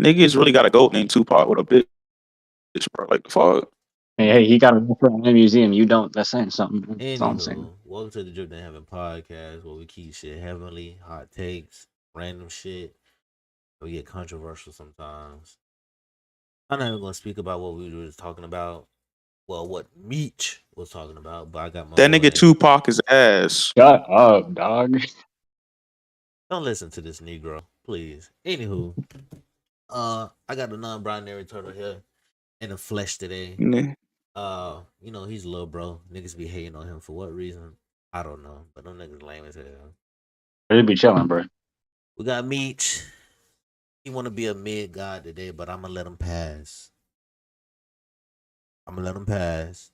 Niggas really got a goat named Tupac with a bitch, bro. Like the fuck. Hey, he got a restaurant in a museum. You don't. That's saying something. That's all I'm saying. Anywho, welcome to the Drip Than Heaven podcast where we keep shit heavenly, hot takes, random shit. We get controversial sometimes. I'm not even gonna speak about what we were talking about. Well, what Meech was talking about, but I got my That nigga boy. Tupac is ass. Shut up, dog. Don't listen to this Negro, please. Anywho, I got the non-binary turtle here in the flesh today. He's a little bro. Niggas be hating on him for what reason? I don't know, but them niggas lame as hell. Really be chilling, bro. We got Meech. He want to be a mid god today, but I'm gonna let him pass. I'm gonna let him pass.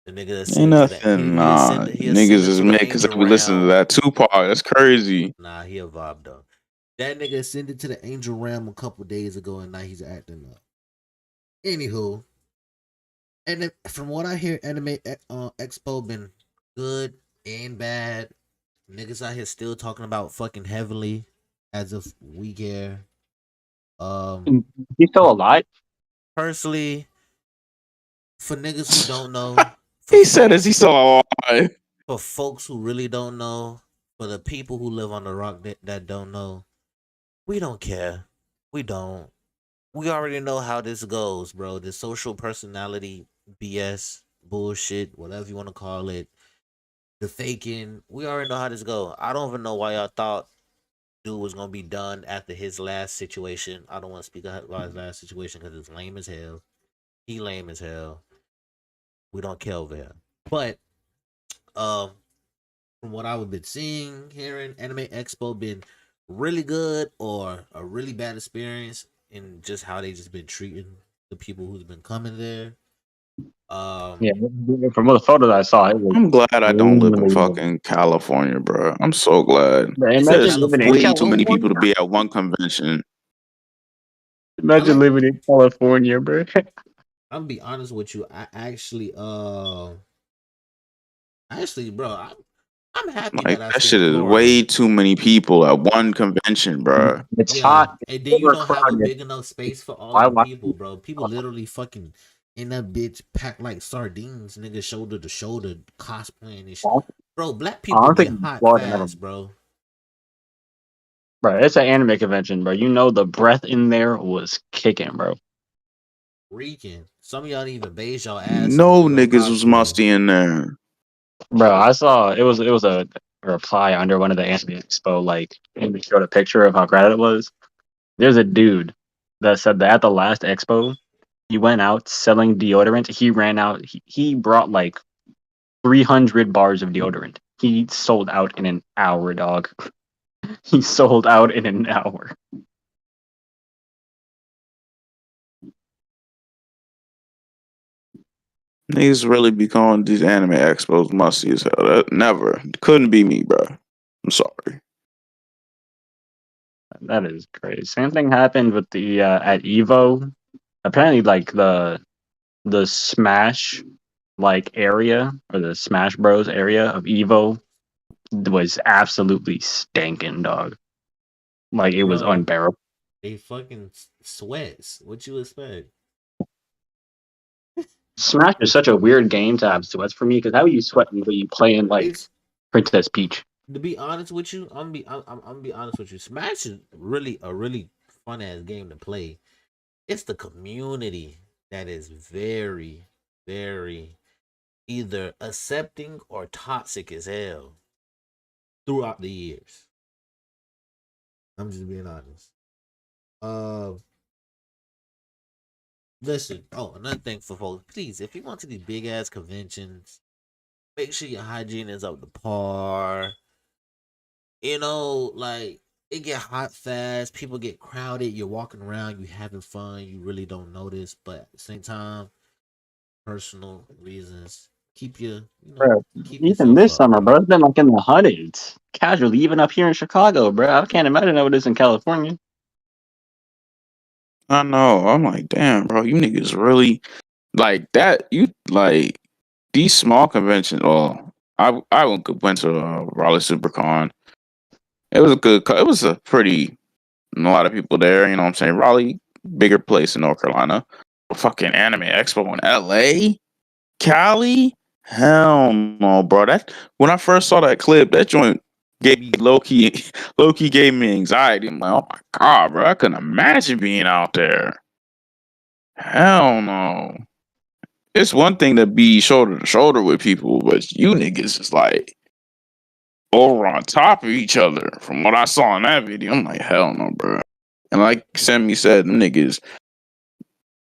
The nigga that Ain't sent to that nothing. Nah, he niggas ascended is to mad the because I angel be listening to realm. that Tupac. That's crazy. Nah, he a vibe though. That nigga ascended to the angel realm a couple days ago, and now he's acting up. Anywho, and from what I hear, Anime Expo been good and bad. Niggas out here still talking about fucking heavenly as if we care. He's still alive. Personally, for niggas who don't know, He said, "Is he still alive?" for folks who really don't know, for the people who live on the rock that don't know, we don't care. We don't. We already know how this goes, bro. The social personality BS bullshit, whatever you want to call it, the faking. We already know how this go. I don't even know why y'all thought dude was gonna be done after his last situation. I don't want to speak about his last situation because it's lame as hell. He lame as hell. We don't care over here. But um, from what I've been seeing, hearing, Anime Expo been really good or a really bad experience in just how they just been treating the people who's been coming there. Yeah, from the photos I saw, it was I'm glad I don't live in really fucking California, bro. I'm so glad. bro, It's in There's imagine living in way too California. many California. people to be at one convention. Imagine I'm living in California, bro. I'm be honest with you. I actually, bro, I'm happy Like that I that stay in shit is Florida. way too many people at one convention, bro. It's Yeah, hot. It's and then you don't have a overcrowded. big enough space for all Why? them Why? people, bro. People literally fucking in that bitch packed like sardines, nigga, shoulder to shoulder, cosplaying and shit. Bro, black I people don't get think hot Florida ever. fast, bro. Bro, it's an anime convention, bro. You know the breath in there was kicking, bro. Reeking. Some of y'all didn't even beige y'all ass and went No to go niggas was cosplay. musty in there. Bro, I saw it was a reply under one of the anime expo, like, and they showed a picture of how crowded it was. There's a dude that said that at the last expo, he went out selling deodorant. He ran out. He brought like 300 bars of deodorant. He sold out in an hour, dog. He sold out in an hour. Niggas really be calling these anime expos musty as hell. That never couldn't be me, bro. I'm sorry. That is crazy. Same thing happened with the at Evo. Apparently, like the Smash like area or the Smash Bros area of Evo was absolutely stinking, dog. Like it was Bro, unbearable. they fucking sweats. What you expect? Smash is such a weird game to have sweats for me because how are you sweating when you playing like It's Princess Peach? to be honest with you, I'm gonna be honest with you. Smash is really a really fun ass game to play. It's the community that is very, very either accepting or toxic as hell throughout the years. I'm just being honest. Uh, listen. Oh, another thing for folks, please, if you want to these big ass conventions, make sure your hygiene is up to par. Like it get hot fast. People get crowded. You're walking around. You having fun. You really don't notice, but at the same time, personal reasons. Bro, Keep even yourself this up, summer, bro. bro, it's been like in the hundreds. Casually, even up here in Chicago, bro. I can't imagine how it is in California. I know. I'm like, damn, bro. You niggas really like that. You like these small conventions. Well, I went to Raleigh SuperCon. It was a good. It was a pretty And a lot of people there. You know what I'm saying? Raleigh, bigger place in North Carolina. Fucking Anime Expo in LA, Cali. Hell no, bro. That when I first saw that clip, that joint gave me low key gave me anxiety. I'm like, oh my god, bro, I couldn't imagine being out there. Hell no. It's one thing to be shoulder to shoulder with people, but you niggas is like over on top of each other. From what I saw in that video, I'm like, hell no, bro. And like Sammy said, them niggas,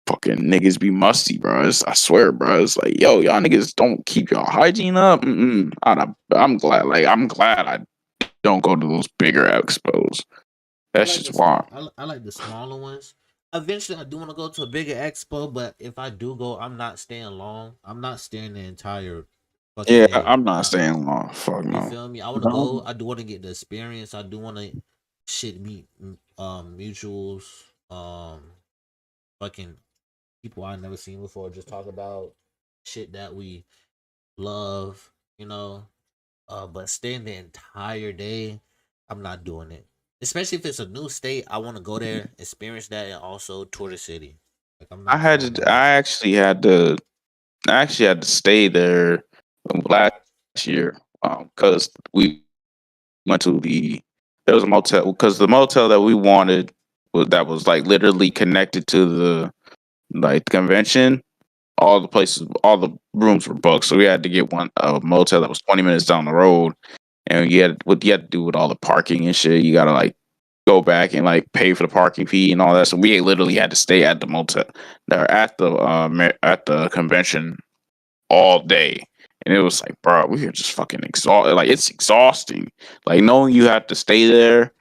fucking niggas be musty, bro. I swear, bro. It's like, yo, y'all niggas don't keep y'all hygiene up. I'm glad, I'm glad I don't go to those bigger expos. That's just wild. I like the smaller ones. Eventually, I do want to go to a bigger expo, but if I do go, I'm not staying long. I'm not staying the entire fucking Yeah, day. I'm not staying long. Fuck You no. feel me? I want to go. I do want to get the experience. I do want to meet mutuals, fucking people I never seen before. Just talk about shit that we love, you know. But staying the entire day, I'm not doing it. Especially if it's a new state, I want to go there, experience that, and also tour the city. Like I'm not trying to. I actually had to stay there last year because we went to there was a motel because the motel that we wanted was like literally connected to the like convention. All the rooms were booked, so we had to get a motel that was 20 minutes down the road, and what you had to do with all the parking and shit. You gotta like go back and like pay for the parking fee and all that. So we literally had to stay at the motel, or at the convention all day. And it was like, bro, we are just fucking exhausted. Like, it's exhausting. Like, knowing you have to stay there,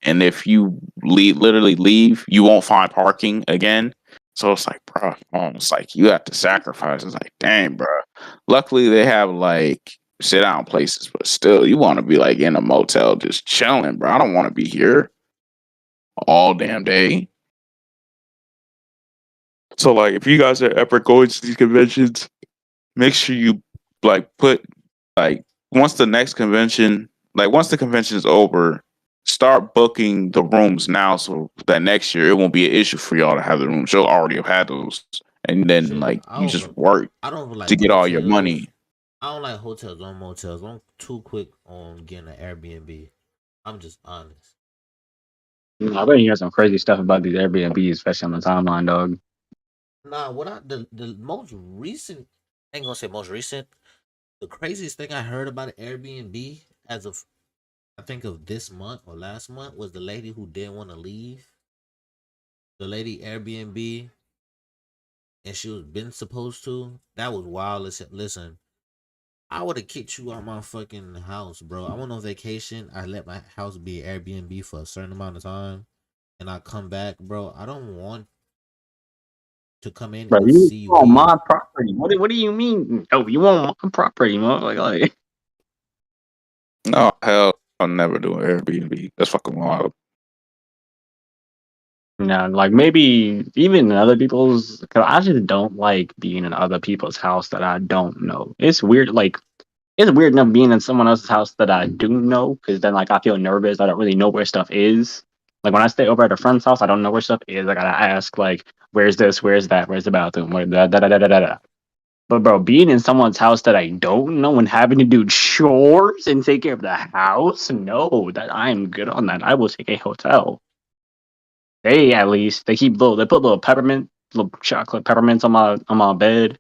and if you literally leave, you won't find parking again. So it's like, bro, it's like you have to sacrifice. It's like, dang, bro. Luckily, they have like sit down places, but still, you want to be like in a motel just chilling, bro. I don't want to be here all damn day. So, like, if you guys are ever going to these conventions, make sure you like put like once the next convention, like once the convention is over, start booking the rooms now so that next year it won't be an issue for y'all to have the rooms. You'll already have had those, and then Shit, like you just work I don't to like get all your motels. money. I don't like hotels or motels. I'm too quick on getting an Airbnb. I'm just honest. I've been hearing some crazy stuff about these Airbnbs, especially on the timeline, dog. Nah, the most recent, I ain't gonna say most recent. The craziest thing I heard about an Airbnb as of I think of this month or last month was the lady who didn't want to leave. The lady Airbnb and she was been supposed to. That was wild. Listen, I would have kicked you out my fucking house, bro. I went on vacation. I let my house be Airbnb for a certain amount of time, and I come back, bro. I don't want to come in Bro, and you see you on here. my property. What do you mean? Oh, you on my property, man? Like No hell, I'll never do an Airbnb. That's fucking wild. like maybe even in other people's. Cause I just don't like being in other people's house that I don't know. It's weird. Like it's weird enough being in someone else's house that I do know, because then like I feel nervous. I don't really know where stuff is. Like when I stay over at a friend's house, I don't know where stuff is. I gotta ask like, where's this? Where's that? Where's the bathroom? Where da da da da da da. But bro, being in someone's house that I don't know and having to do chores and take care of the house, no, that I am good on that. I will take a hotel. They at least they put little little chocolate peppermints on my bed.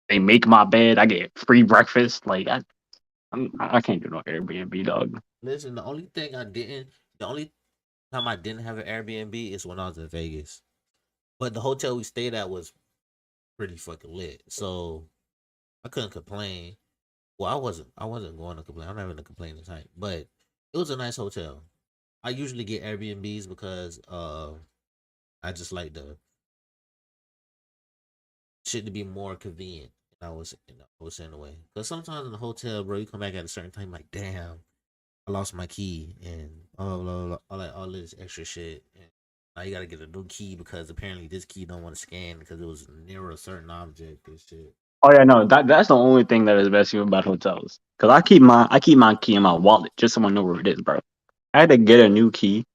They make my bed. I get free breakfast. Like I can't do no Airbnb, dog. Listen, the only time I didn't have an Airbnb is when I was in Vegas. But the hotel we stayed at was pretty fucking lit, so I couldn't complain. Well, I wasn't going to complain. I'm not even a complaining type, but it was a nice hotel. I usually get Airbnbs because I just like the shit to be more convenient. I was saying away because sometimes in the hotel, bro, you come back at a certain time, like damn, I lost my key and blah blah blah, all like all this extra shit. And now you gotta get a new key because apparently this key don't want to scan because it was near a certain object and shit. Oh yeah, no, that's the only thing that is best about hotels. Cause I keep my key in my wallet just so I know where it is, bro. I had to get a new key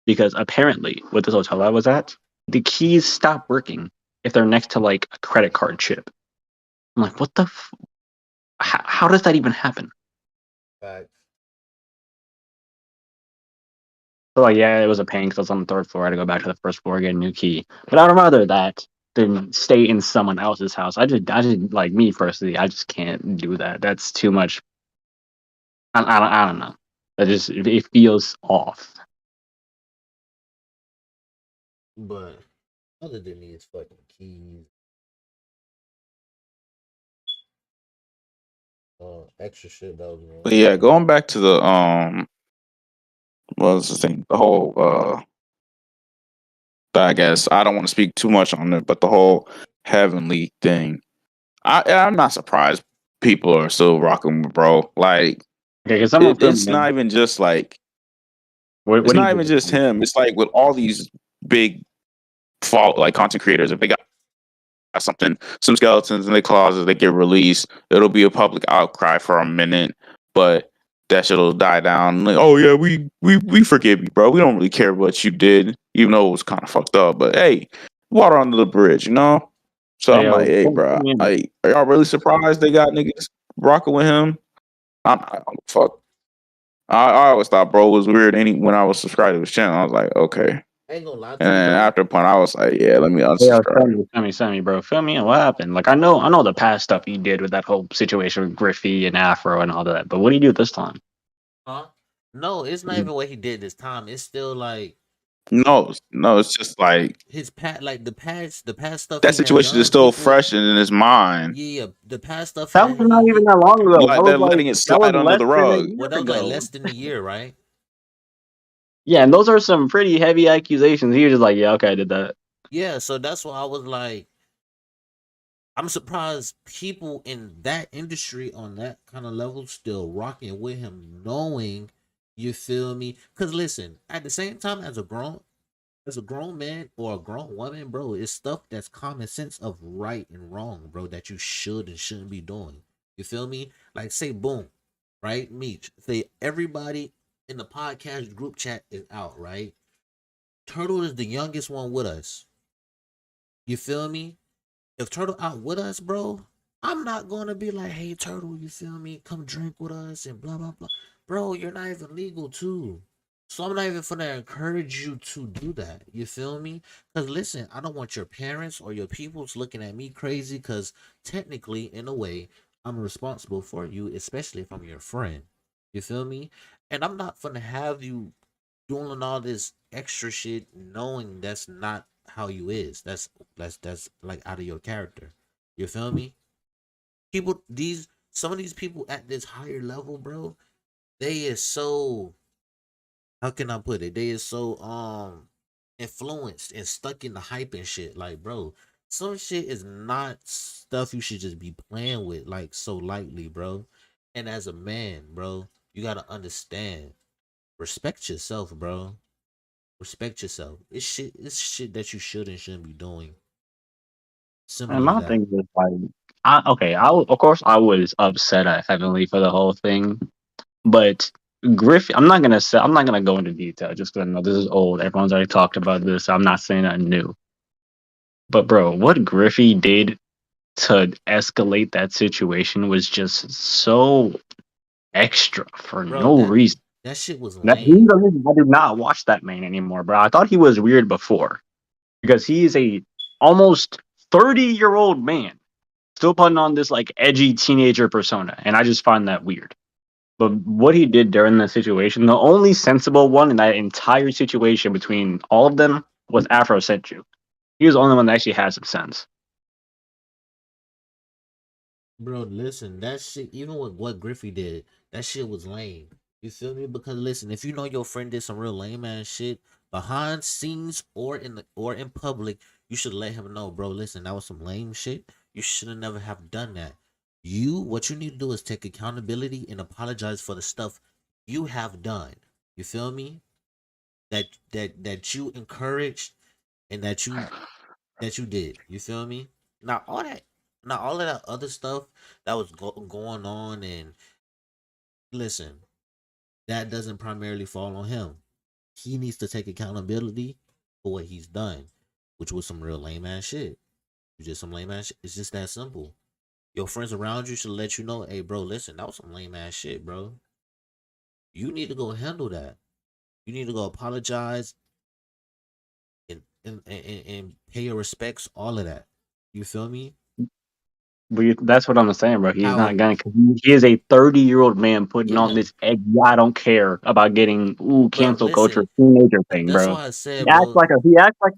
because apparently with this hotel I was at, the keys stop working if they're next to like a credit card chip. I'm like, what the? How does that even happen? Facts. So like, yeah, it was a pain because I was on the third floor. I had to go back to the first floor, get a new key. But I'd rather that than stay in someone else's house. I just like me personally. I just can't do that. That's too much. I don't know. It feels off. But other than these fucking keys, extra shit that was But going yeah, on. going back to the what was the thing? The whole I guess I don't want to speak too much on it, but the whole heavenly thing. I'm not surprised people are still rocking with bro. Like Okay, can someone fill it's me not in? even just like What it's do you not do even this just time? him. It's like with all these big fault like content creators, if they got something, some skeletons in their closets, they get released. It'll be a public outcry for a minute, but that shit'll die down. Like, oh yeah, we forgive you, bro. We don't really care what you did, even though it was kind of fucked up. But hey, water under the bridge, you know. So Hey, I'm like, yo, hey, fill bro, me in. like, are y'all really surprised they got niggas rocking with him? I don't fuck. I always thought bro was weird. When I was subscribed to his channel, I was like, okay. I ain't gonna lie And to you, then bro. after a point, I was like, yeah, let me Hey, yo, unsubscribe. send me, bro. Fill me in. What happened? Like, I know the past stuff he did with that whole situation with Griffey and Afro and all that. But what do you do this time? Huh? No, it's not even what he did this time. It's still like No, it's just like his past, like the past stuff that he had situation is done. still People, fresh in his mind. yeah, the past stuff That was that not even that long ago. Like they're letting it That was slide under less the than a rug. year well, that was like ago. less than a year, right? Yeah, and those are some pretty heavy accusations. He was just like, yeah, okay, I did that. Yeah, so that's why I was like, I'm surprised people in that industry on that kind of level still rocking with him, knowing, you feel me? Because listen, at the same time, as a grown man or a grown woman, bro, it's stuff that's common sense of right and wrong, bro, that you should and shouldn't be doing. You feel me? Like, say, boom, right? Meech, say everybody in the podcast group chat is out, right? Turtle is the youngest one with us. You feel me? If Turtle out with us, bro, I'm not gonna be like, hey, Turtle, you feel me? Come drink with us and blah blah blah. Bro, you're not even legal too. So I'm not even gonna encourage you to do that. You feel me? Cause listen, I don't want your parents or your peoples looking at me crazy. Cause technically, in a way, I'm responsible for you, especially if I'm your friend. You feel me? And I'm not gonna have you doing all this extra shit knowing that's not how you is. That's like out of your character. You feel me? People these Some of these people at this higher level, bro, they is so, how can I put it? They is so influenced and stuck in the hype and shit. Like, bro, some shit is not stuff you should just be playing with like so lightly, bro. And as a man, bro, you gotta understand. Respect yourself, bro. Respect yourself. It's shit that you should and shouldn't be doing. And Simple as my that. thing is like, of course, I was upset at Heavenly for the whole thing, but Griffey, I'm not gonna go into detail just because I know this is old. Everyone's already talked about this. So I'm not saying that new. But bro, what Griffey did to escalate that situation was just so extra for Bro, no that reason. that shit was That he's lame. the reason I do not watch that man anymore, bro. I thought he was weird before because he is a almost 30-year-old man still putting on this like edgy teenager persona, and I just find that weird. But what he did during the situation, the only sensible one in that entire situation between all of them was Afro Senchu. He was the only one that actually had some sense. Bro, listen, that shit, even with what Griffey did, that shit was lame. You feel me? Because listen, if you know your friend did some real lame ass shit behind scenes or in public, you should let him know, bro. Listen, that was some lame shit. You should have never have done that. What you need to do is take accountability and apologize for the stuff you have done. You feel me? That you encouraged and that you did. You feel me? Now all of that other stuff that was going on, and listen, that doesn't primarily fall on him. he needs to take accountability for what he's done, which was some real lame ass shit. Just some lame ass shit. It's just that simple. Your friends around you should let you know, hey, bro, listen, that was some lame ass shit, bro. You need to go handle that. You need to go apologize and pay your respects, all of that. You feel me? That's what I'm saying, bro. He's not How, gonna. 'Cause he is a 30-year-old man putting on yeah, this egg. I don't care about getting bro, cancel culture listen, teenager thing, that's bro. why I He said, acts bro, like a. He acts like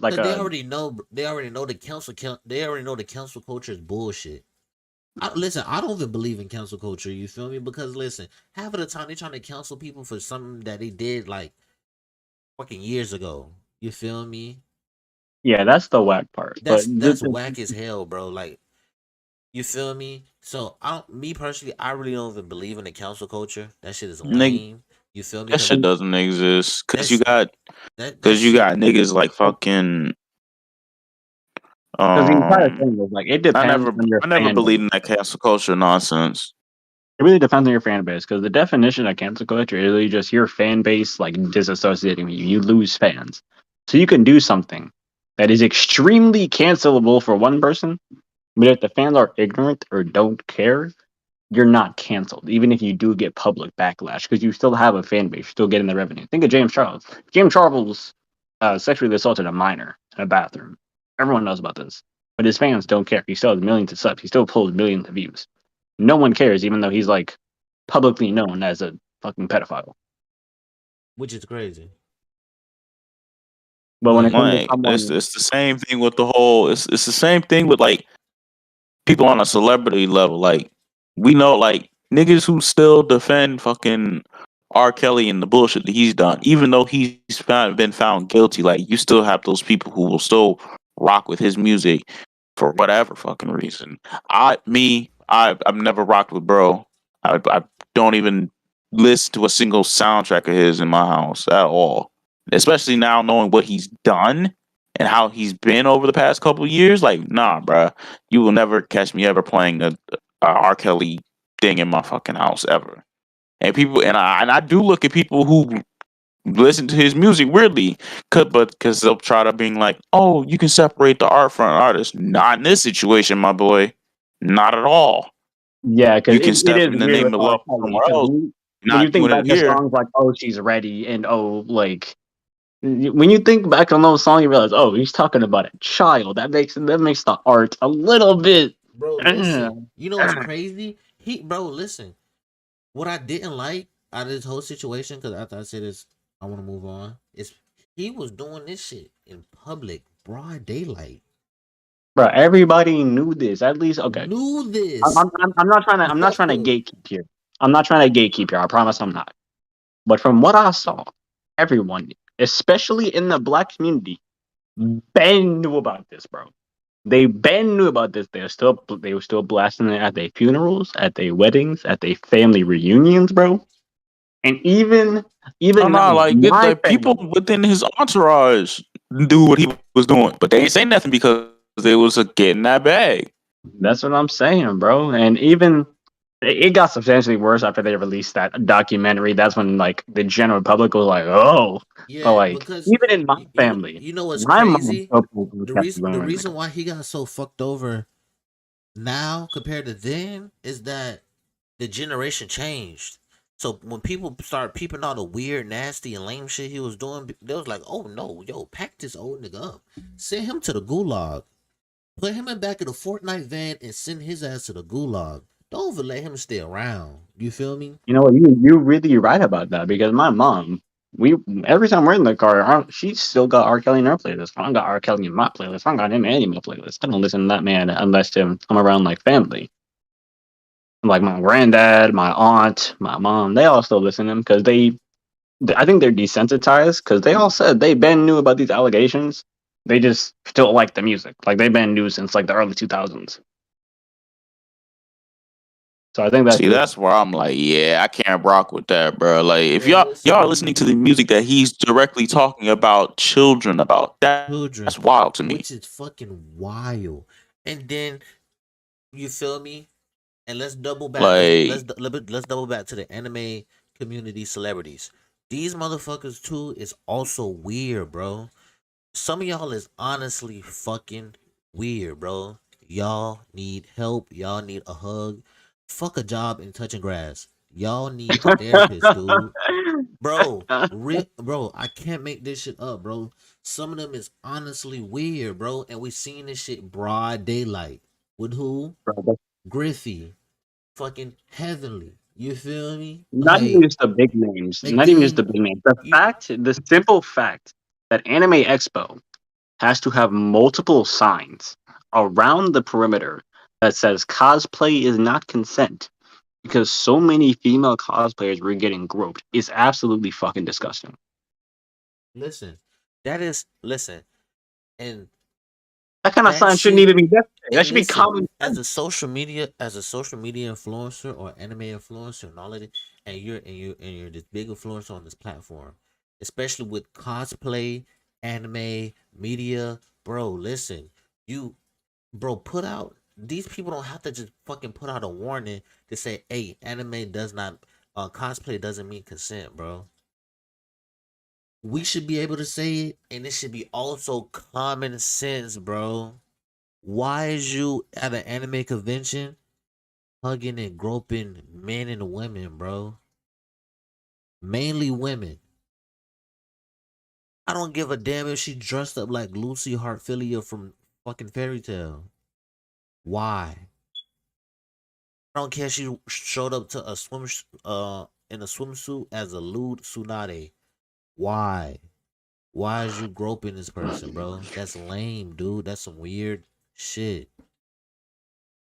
because they a. already know, they already know the they already know the council culture is bullshit. Listen, I don't even believe in cancel culture. You feel me? Because listen, half of the time they trying to cancel people for something that they did like fucking years ago. You feel me? Yeah, that's the whack part. But That's whack as hell, bro. Like, you feel me? So I don't, me personally, I really don't even believe in the council culture. That shit is Nigga, lame. You feel me? that Because shit doesn't exist. that's that Cause you shit. got niggas like fucking because the entire um. thing is like it depends on your I never fan believed base. in that cancel culture nonsense. It really depends on your fan base because the definition of cancel culture is really just your fan base like disassociating with you. You lose fans, so you can do something that is extremely cancelable for one person, but if the fans are ignorant or don't care, you're not canceled, even if you do get public backlash, because you still have a fan base, you're still getting the revenue. Think of James Charles. James Charles sexually assaulted a minor in a bathroom. Everyone knows about this, but his fans don't care. He still has millions of subs. He still pulls millions of views. No one cares, even though he's like publicly known as a fucking pedophile. Which is crazy. But when it But comes to Like someone, it's the same thing with the whole. It's the same thing with like people on a celebrity level. Like we know like niggas who still defend fucking R. Kelly and the bullshit that he's done, even though been found guilty. Like you still have those people who will still rock with his music for whatever fucking reason. I've never rocked with bro. I don't even listen to a single soundtrack of his in my house at all. Especially now knowing what he's done and how he's been over the past couple of years. Like, nah, bruh, you will never catch me ever playing a R. Kelly thing in my fucking house ever. And I do look at people who listen to his music weirdly, because they'll try to being like, oh, you can separate the art from artist. Not in this situation, my boy. Not at all. yeah, because You can it step is in the weird name with of R. love Kelly. somewhere Because else. when you Not think doing back it to here. songs like "Oh, She's Ready" and "Oh, like," when you think back on those songs, you realize, oh, he's talking about a child. That makes the art a little bit. bro, uh, listen. You know what's uh. crazy? Bro, listen. What I didn't like out of this whole situation, because after I said this, I want to move on. Is he was doing this shit in public, broad daylight. Bro, everybody knew this. At least, okay. Knew I'm, this. I'm, I'm I'm not trying to. I'm not trying to Yo, gatekeep here. I'm not trying to gatekeep here. I promise I'm not. But from what I saw, everyone, especially in the black community, Ben knew about this, bro. They Ben knew about this. They were still blasting it at their funerals, at their weddings, at their family reunions, bro. And Oh even no, now, like my like people family. within his entourage knew what he was doing, but they ain't say nothing because they was getting that bag. That's what I'm saying, bro. And even it got substantially worse after they released that documentary. That's when like the general public was like, "Oh," but yeah, like because even in my family, you know what's my mom crazy? still was kept The going. reason why he got so fucked over now compared to then is that the generation changed. So when people start peeping all the weird, nasty, and lame shit he was doing, they was like, "Oh no, yo, pack this old nigga up, send him to the gulag, put him in back of the Fortnite van, and send his ass to the gulag. Don't even let him stay around." You feel me? You know what? You really right about that because my mom, we every time we're in the car, she still got R. Kelly in her playlist. I don't got R. Kelly in my playlist. I don't got him in any of my playlists. I don't listen to that man unless I'm around like family. Like my granddad, my aunt, my mom, they all still listen to him because I think they're desensitized because they all said they been knew about these allegations. They just still like the music. Like they've been new since like the early 2000s. So I think that's See, really that's where I'm like, yeah, I can't rock with that, bro. Like, if Bro, y'all listen, are listening to the music that he's directly talking about children about, children, that's wild to me. which is fucking wild. And then you feel me? And let's double back. Like, Let's double back to the anime community celebrities. These motherfuckers too is also weird, bro. Some of y'all is honestly fucking weird, bro. Y'all need help. Y'all need a hug. Fuck a job and touching grass. Y'all need a therapist, dude. Bro, bro, I can't make this shit up, bro. Some of them is honestly weird, bro. And we seen this shit broad daylight. With who? Bro, Griffey. Fucking Heavenly. You feel me? not even Like just the big names. Not even just the McGee. big names. The You fact, the simple fact that Anime Expo has to have multiple signs around the perimeter that says cosplay is not consent because so many female cosplayers were getting groped is absolutely fucking disgusting. listen. That is listen. And That kind of that sign shouldn't shit even be necessary. That and should be listen, common sense. as a social media influencer or anime influencer and all of it, and you're this big influencer on this platform, especially with cosplay, anime, media, bro. Listen, you bro, put out these people don't have to just fucking put out a warning to say, hey, anime does not cosplay doesn't mean consent, bro. We should be able to say it, and it should be also common sense, bro. Why is you at an anime convention hugging and groping men and women, bro? Mainly women. I don't give a damn if she dressed up like Lucy Hartfilia from fucking Fairy Tale. Why? I don't care if she showed up to a in a swimsuit as a lewd tsunade. Why? Why is you groping this person, bro? That's lame, dude. That's some weird shit.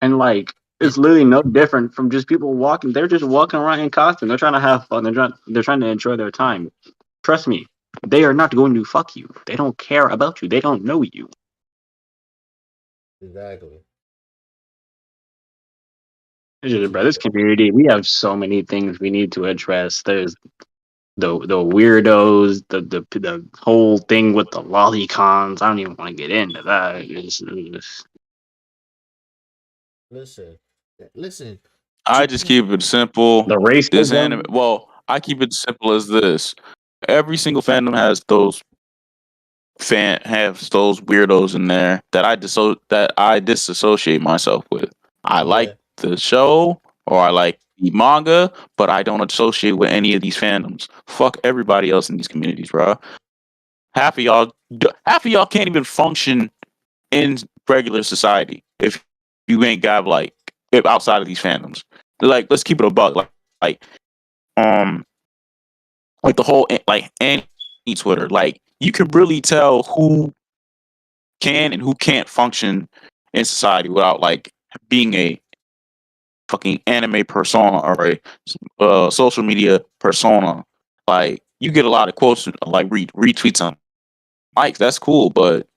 And like, And it's literally no different from just people walking. They're just walking around in costume. They're trying to have fun. They're trying to enjoy their time. Trust me, they are not going to fuck you. They don't care about you. They don't know you. exactly. It's What just, you bro, think this of that? community, we have so many things we need to address. There's the weirdos, the whole thing with the lolicons. I don't even want to get into that. Listen, listen. I just Japan. keep it simple. The This anime. racism. Well, I keep it simple as this. Every single fandom has those weirdos in there that I disassociate myself with. I like Yeah, the show or I like the manga, but I don't associate with any of these fandoms. Fuck everybody else in these communities, bro. Half of y'all can't even function in regular society if you ain't got like if outside of these fandoms. Like, let's keep it a buck. Um, like the whole like anti Twitter. Like, you can really tell who can and who can't function in society without like being a fucking anime persona or a social media persona. Like, you get a lot of quotes, like retweets on likes. That's cool, but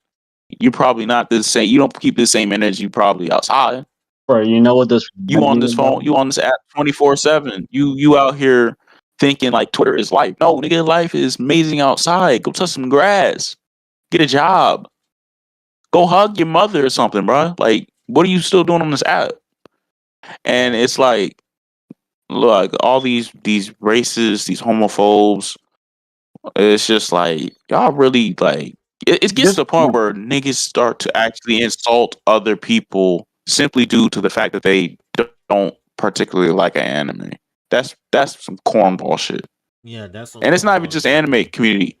you're probably not the same. You don't keep the same energy probably outside. Bro, you know what this You reminds on me this about? phone, you on this app 24/7. You out here thinking like Twitter is life. No, nigga, life is amazing outside. Go touch some grass. Get a job. Go hug your mother or something, bro. Like, what are you still doing on this app? And right. it's like, look, all these racists, these homophobes. It's just like y'all really like. It gets to Just the point where niggas start to actually insult other people simply due to the fact that they don't particularly like an anime. That's some cornball shit. Yeah, that's some And it's not even cornball just shit, anime bro. community.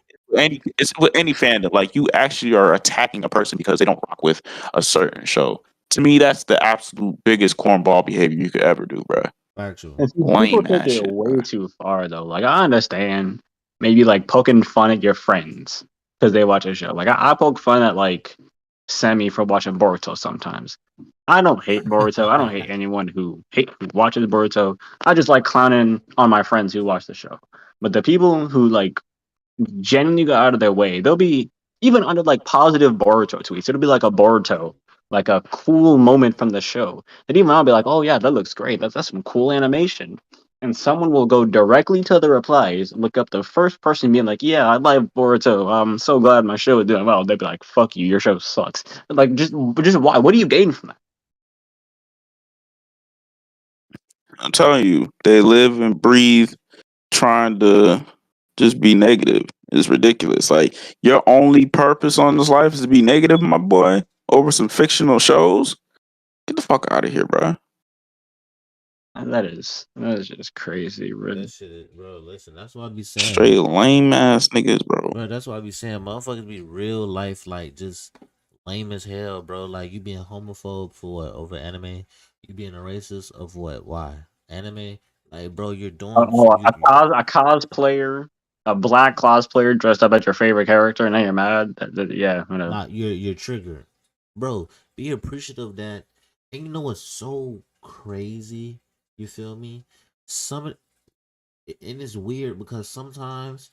It's with any fandom. Like, you actually are attacking a person because they don't rock with a certain show. To me, that's the absolute biggest cornball behavior you could ever do, bro. Factual. and see, people Lame take ass it shit, bro. way too far though. Like I understand maybe like poking fun at your friends because they watch a show. Like I poke fun at like Semi for watching Boruto sometimes. I don't hate Boruto. I don't hate anyone who watches Boruto. I just like clowning on my friends who watch the show. But the people who like genuinely go out of their way. They'll be even under like positive Boruto tweets. It'll be like a Boruto, like a cool moment from the show. And even I'll be like, oh yeah, that looks great. That's some cool animation. And someone will go directly to the replies, look up the first person being like, yeah, I like Boruto. I'm so glad my show is doing well. They'd be like, fuck you, your show sucks. Like just why? What do you gain from that? I'm telling you, they live and breathe trying to just be negative. It's ridiculous. Like your only purpose on this life is to be negative, my boy, over some fictional shows. Get the fuck out of here, bro. That is just crazy, That really. shit, bro. Listen, that's what I be saying, Straight lame ass niggas, bro. bro. That's what I be saying. Motherfuckers be real life, like just lame as hell, bro. Like you being homophobe for what? Over anime? You being a racist of what? Why? Anime? Like, bro, you're doing. Oh, a cosplayer, a black cosplayer dressed up as your favorite character, and then you're mad. Yeah, whatever. Not you're triggered, bro. Be appreciative that, and you know what's so crazy? You feel me? Some and it's weird because sometimes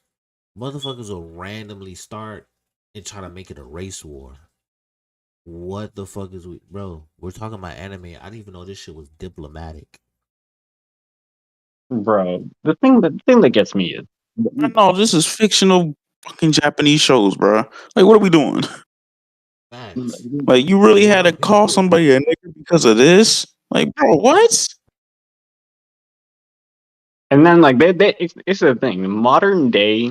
motherfuckers will randomly start and try to make it a race war. What the fuck is we, bro? We're talking about anime. I didn't even know this shit was diplomatic. Bro, the thing that gets me is No, this is fictional fucking Japanese shows, bro. Like, what are we doing? Facts. Like, you really A had lot to of call people. somebody a nigga because of this? Like, bro, what? and then like it's the thing. Modern day,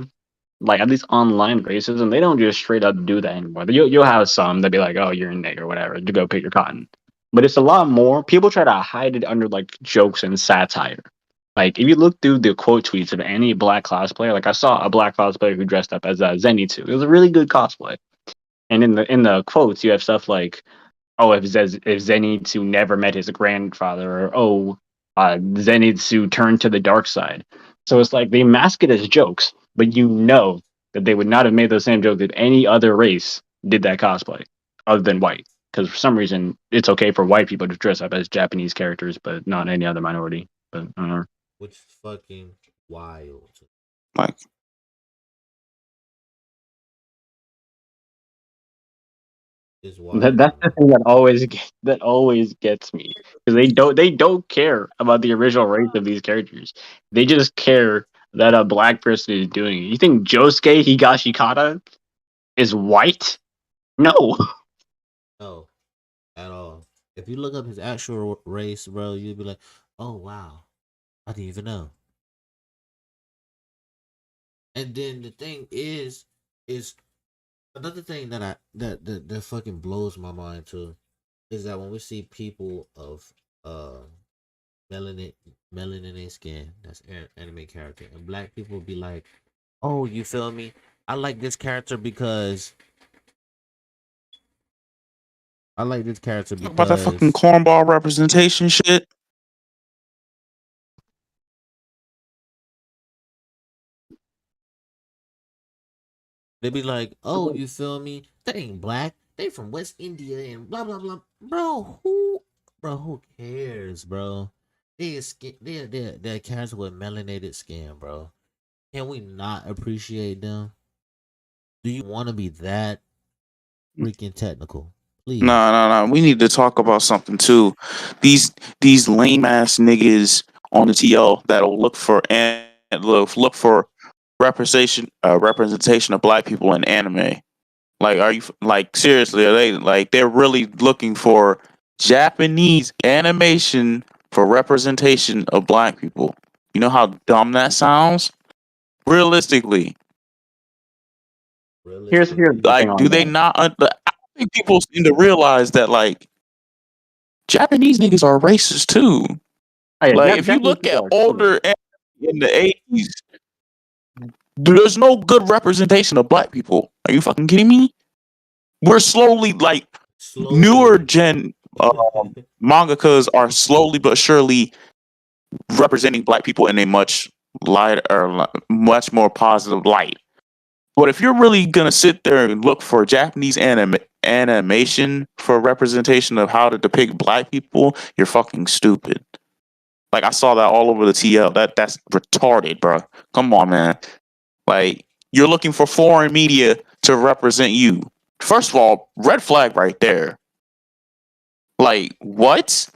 like at least online racism, they don't just straight up do that anymore. You'll have some that be like, "Oh, you're a nigger," or whatever, to go pick your cotton. But it's a lot more. People try to hide it under like jokes and satire. Like if you look through the quote tweets of any black cosplayer, like I saw a black cosplayer who dressed up as Zenitsu. It was a really good cosplay. And in the quotes, you have stuff like, "Oh, if Zenitsu never met his grandfather," or "Oh, Zenitsu turned to the dark side." So it's like they mask it as jokes, but you know that they would not have made those same jokes if any other race did that cosplay, other than white. Because for some reason, it's okay for white people to dress up as Japanese characters, but not any other minority. But I don't know. Which is fucking wild. Like, It's That wild to that's me. the thing that always gets me because they don't care about the original race of these characters. They just care that a black person is doing it. You think Josuke Higashikata is white? No. No, at all. If you look up his actual race, bro, you'd be like, "Oh wow, I didn't even know." And then the thing is another thing that that fucking blows my mind too is that when we see people of uh melanin melanin in their skin, that's anime character, and black people be like, "Oh, you feel me? I like this character because I like this character talk about that fucking because." cornball representation shit. They be like, "Oh, you feel me? They ain't black. They from West India and blah blah blah." Bro, who cares, bro? They skin, they're cats with melanated skin, bro. Can we not appreciate them? Do you want to be that freaking technical? No, Please. no, no. We need to talk about something too. These lame ass niggas on the TL that'll look for representation of black people in anime. Like, are you like seriously? Are they like they're really looking for Japanese animation for representation of black people? You know how dumb that sounds. Realistically, Here's the Realistically, thing like, on do they that. not? I don't think people seem to realize that like Japanese niggas are racist too. Oh yeah, Like, if you Japanese look people at are cool. older anime in the 80s, there's no good representation of black people. Are you fucking kidding me? We're slowly like newer slowly. gen mangakas are slowly but surely representing black people in a much lighter or much more positive light. But if you're really gonna sit there and look for Japanese animation for representation of how to depict black people, you're fucking stupid. Like, I saw that all over the TL. That's retarded, bro. Come on, man. Like, you're looking for foreign media to represent you. First of all, red flag right there. Like, what?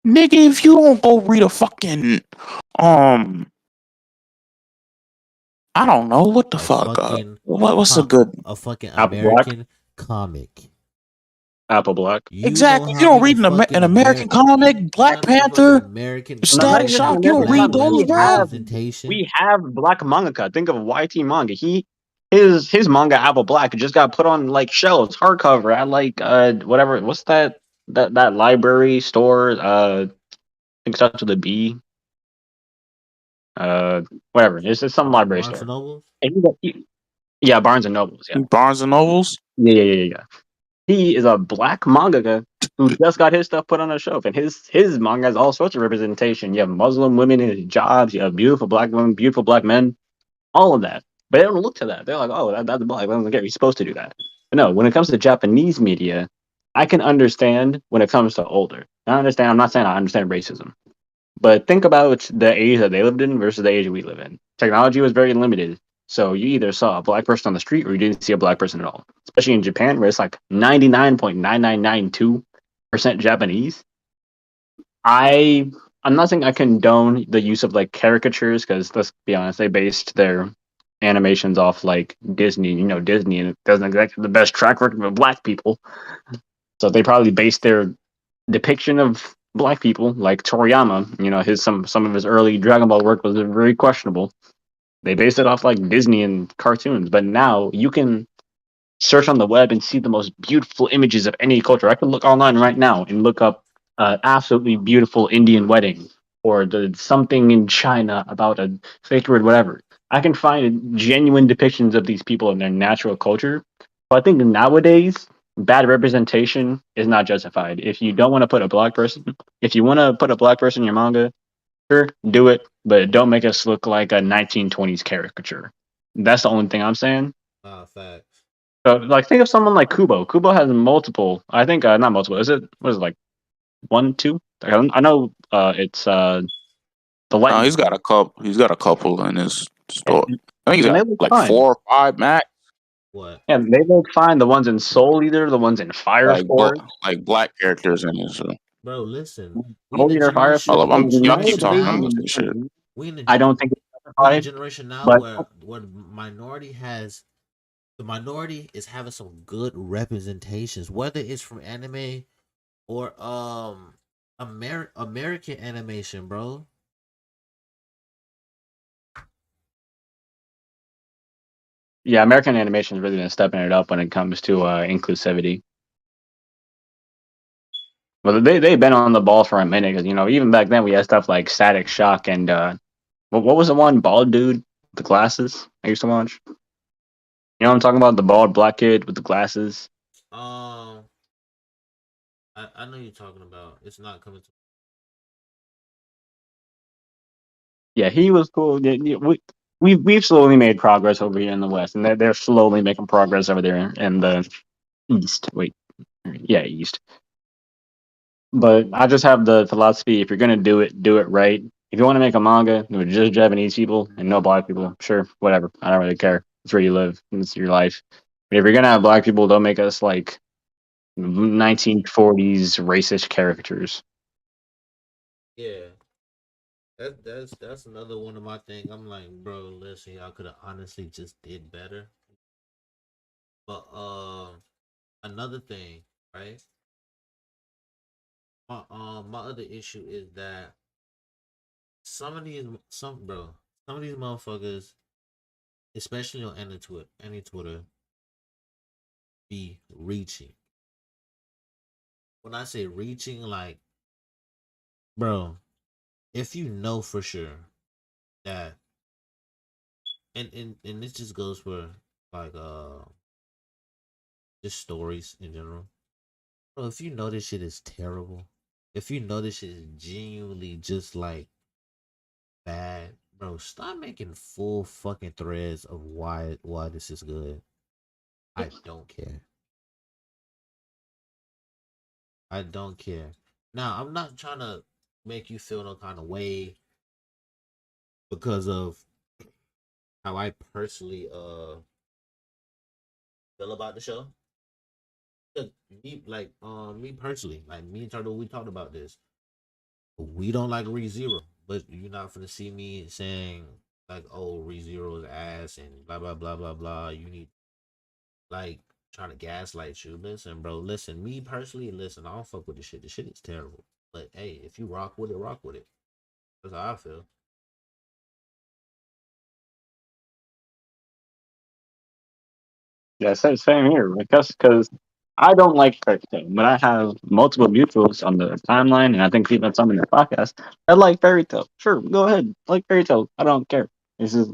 Nigga, if you don't go read a fucking um I don't know what the a fuck fucking what's a good a fucking Apple Black. American comic. Apple Black. You know Exactly. how You don't many read fucking an American comic, how Black many fucking Panther, American Not Static even just black an Shock. You don't American black read comic. those, bro. representation. We have black mangaka. Think of YT manga. His manga Apple Black just got put on like shelves, hardcover at like whatever. What's that library store? I think it starts with a B. Uh, Whatever. It's some library Barnes store. and Nobles. And yeah, Barnes and Nobles. Yeah. Barnes and Nobles. Yeah. He is a black mangaka who just got his stuff put on a shelf, and his manga has all sorts of representation. You have Muslim women in hijabs, you have beautiful black women, beautiful black men, all of that. But they don't look to that. They're like, oh, that's black. Okay, you're supposed to do that. But no, when it comes to Japanese media, I can understand when it comes to older. I understand. I'm not saying I understand racism, but think about the age that they lived in versus the age we live in. Technology was very limited. So you either saw a black person on the street or you didn't see a black person at all. Especially in Japan, where it's like 99.9992% Japanese. I'm not saying I condone the use of like caricatures because let's be honest, they based their animations off like Disney. You know, Disney and it doesn't exactly the best track record of black people. So they probably based their depiction of black people, like Toriyama, his some of his early Dragon Ball work was very questionable. They based it off like Disney and cartoons, but now you can search on the web and see the most beautiful images of any culture. I can look online right now and look up absolutely beautiful Indian wedding or something in China about a sacred whatever. I can find genuine depictions of these people in their natural culture. But I think nowadays bad representation is not justified. If you don't want to put a black person, if you want to put a black person in your manga, sure, do it, but don't make us look like a 1920s caricature. That's the only thing I'm saying. Facts. So, like, think of someone like Kubo. Kubo has multiple. I think not multiple. Is it? What is it, like one, two? I know. It's the No, light. he's got a couple. He's got a couple in his store. And, I think he's and got they look like fine. 4 or 5 max. What? And they look fine. The ones in Soul Eater, the ones in Fire Like Force, like black characters in his. Bro, listen. We in Soul a Eater, Fire generation Hold Force. up, we in a y'all keep generation talking. I'm now. gonna say shit. We in a I gen- don't think it's we're in a justified. generation now But where the minority is having some good representations, whether it's from anime or American animation, bro. yeah, American animation is really been stepping it up when it comes to inclusivity. Well, they've been on the ball for a minute because even back then we had stuff like Static Shock and what was the one bald dude with the glasses I used to watch? You know what I'm talking about? The bald black kid with the glasses. Um, I know you're talking about. It's not coming to. Yeah, he was cool. Yeah, we've slowly made progress over here in the West, and they're slowly making progress over there in the East. Wait, yeah, East. But I just have the philosophy: if you're gonna do it right. If you want to make a manga with just Japanese people and no black people, sure, whatever. I don't really care. It's where you live. It's your life. But if you're gonna have black people, don't make us like 1940s racist caricatures. Yeah, that's another one of my things. I'm like, bro, listen, y'all could have honestly just did better. But another thing, right? My other issue is that some of these motherfuckers, especially on any Twitter, be reaching. When I say reaching, like, bro, if you know for sure that, and this just goes for like just stories in general. Bro, if you know this shit is terrible, if you know this shit is genuinely just like bad, bro, stop making full fucking threads of why this is good. I don't care. I don't care. Now, I'm not trying to make you feel no kind of way because of how I personally feel about the show. 'Cause me personally, like me and Turtle, we talked about this. We don't like ReZero, but you're not gonna see me saying like, "Oh, ReZero is ass" and blah blah blah blah blah. You need like trying to gaslight you. Listen, bro. Listen, me personally, listen. I don't fuck with this shit. This shit is terrible. But hey, if you rock with it, rock with it. That's how I feel. Yeah, same here. Because I don't like fairy tale, but I have multiple mutuals on the timeline, and I think even some in the podcast that like fairy tale. Sure, go ahead, like fairy tale. I don't care. This is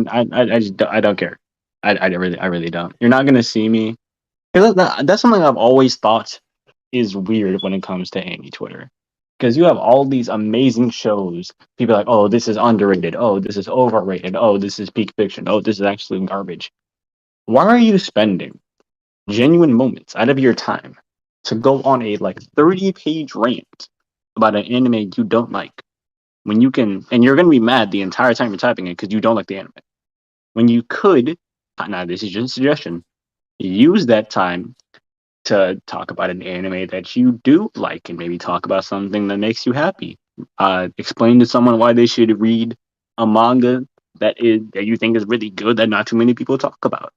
I just I don't care. I really don't. You're not gonna see me. 'Cause that's something I've always thought is weird when it comes to Amy Twitter. Because you have all these amazing shows. People are like, oh, this is underrated. Oh, this is overrated. Oh, this is peak fiction. Oh, this is actually garbage. Why are you spending genuine moments out of your time to go on a like 30-page rant about an anime you don't like when you can, and you're going to be mad the entire time you're typing it because you don't like the anime, when you could, now this is just a suggestion, use that time to talk about an anime that you do like and maybe talk about something that makes you happy. Explain to someone why they should read a manga that you think is really good that not too many people talk about.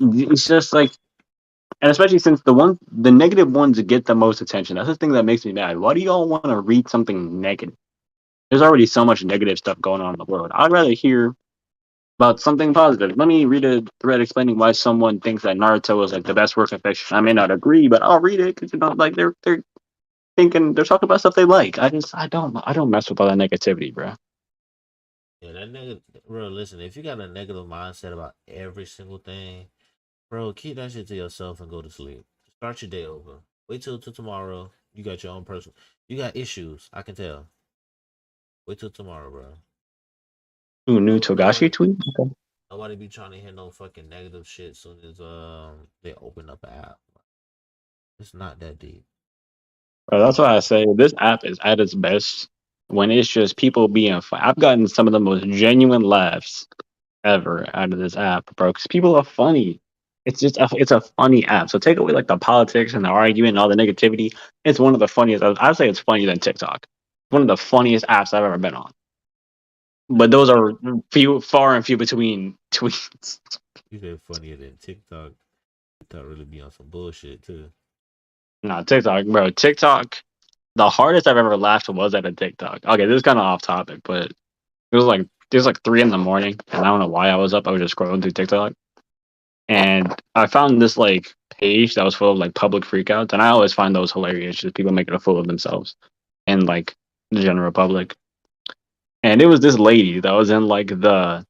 It's just like, and especially since the negative ones get the most attention. That's the thing that makes me mad. Why do y'all want to read something negative? There's already so much negative stuff going on in the world. I'd rather hear about something positive. Let me read a thread explaining why someone thinks that Naruto is like the best work of fiction. I may not agree, but I'll read it because like they're thinking they're talking about stuff they like. I don't mess with all that negativity, bro. Yeah, that nigga, bro. Listen, if you got a negative mindset about every single thing, bro, keep that shit to yourself and go to sleep. Start your day over. Wait till tomorrow. You got your own personal. You got issues. I can tell. Wait till tomorrow, bro. Ooh, new No, Togashi tweet. Okay. nobody be trying to hear no fucking negative shit soon as they open up an app. It's not that deep. Bro, that's why I say this app is at its best when it's just people being. I've gotten some of the most genuine laughs ever out of this app, bro. Because people are funny. It's a funny app. So take away like the politics and the argument and all the negativity. It's one of the funniest. I'd say it's funnier than TikTok. One of the funniest apps I've ever been on. But those are far and few between tweets. You said funnier than TikTok. TikTok really be on some bullshit too. No, TikTok, bro. TikTok. The hardest I've ever laughed was at a TikTok. Okay, this is kind of off topic, but it was like 3 in the morning, and I don't know why I was up. I was just scrolling through TikTok, and I found this like page that was full of like public freakouts, and I always find those hilarious. Just people making a fool of themselves and like the general public. And it was this lady that was in like the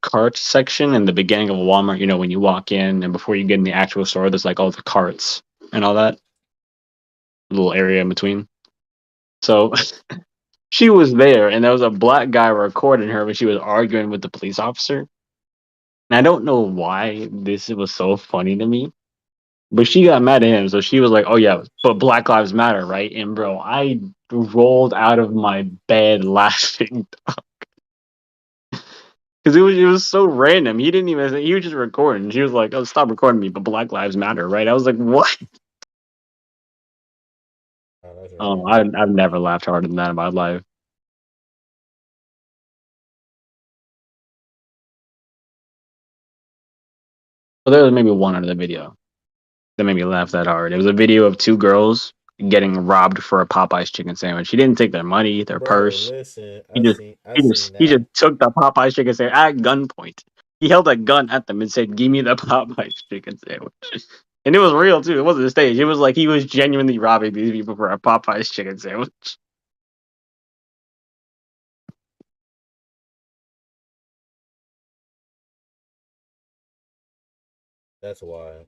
cart section in the beginning of a Walmart. You know, when you walk in and before you get in the actual store, there's like all the carts and all that little area in between. So she was there, and there was a black guy recording her when she was arguing with the police officer. And I don't know why this was so funny to me, but she got mad at him, so she was like, "Oh yeah, but Black Lives Matter, right?" And bro, I rolled out of my bed laughing because it was so random. He didn't even he was just recording. She was like, "Oh, stop recording me," but Black Lives Matter, right? I was like, "What?" Oh, that's Oh, random. I've never laughed harder than that in my life. So there was maybe one under the video that made me laugh that hard. It was a video of two girls getting robbed for a Popeyes chicken sandwich. He didn't take their money, their Bro, purse. listen, He just I he seen just he that. just took the Popeyes chicken sandwich at gunpoint. He held a gun at them and said, "Give me the Popeyes chicken sandwich." And it was real too. It wasn't a stage. It was like he was genuinely robbing these people for a Popeyes chicken sandwich. That's why.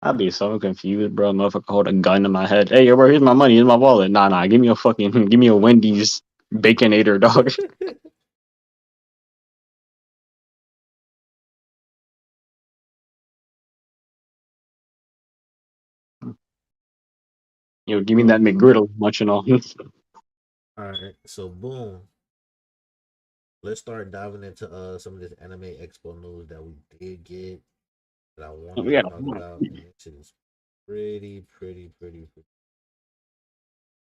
I'd be so confused, bro. Motherfucker hold a gun to my head. Hey, yo, bro, here's my money. Here's my wallet. Nah. Give me a fucking, give me a Wendy's Baconator, dog. Yo, give me that McGriddle munching on. All right, so boom. Let's start diving into some of this anime expo news that we did get that I wanted We to got talk about, and this shit is pretty. I'm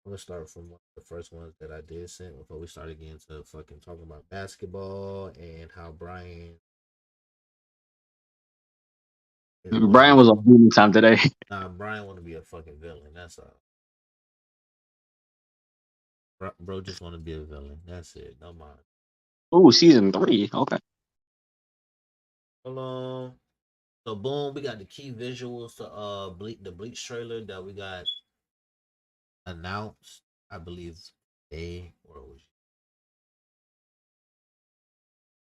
gonna start from one of the first ones that I did send before we started getting to fucking talking about basketball and how Brian is Brian wanting. was on human time today. Nah, Brian want to be a fucking villain. That's all. Bro just want to be a villain. That's it. No mind. Ooh, season 3. Okay. Hold on. So boom, we got the key visuals to the Bleach trailer that we got announced. I believe today or was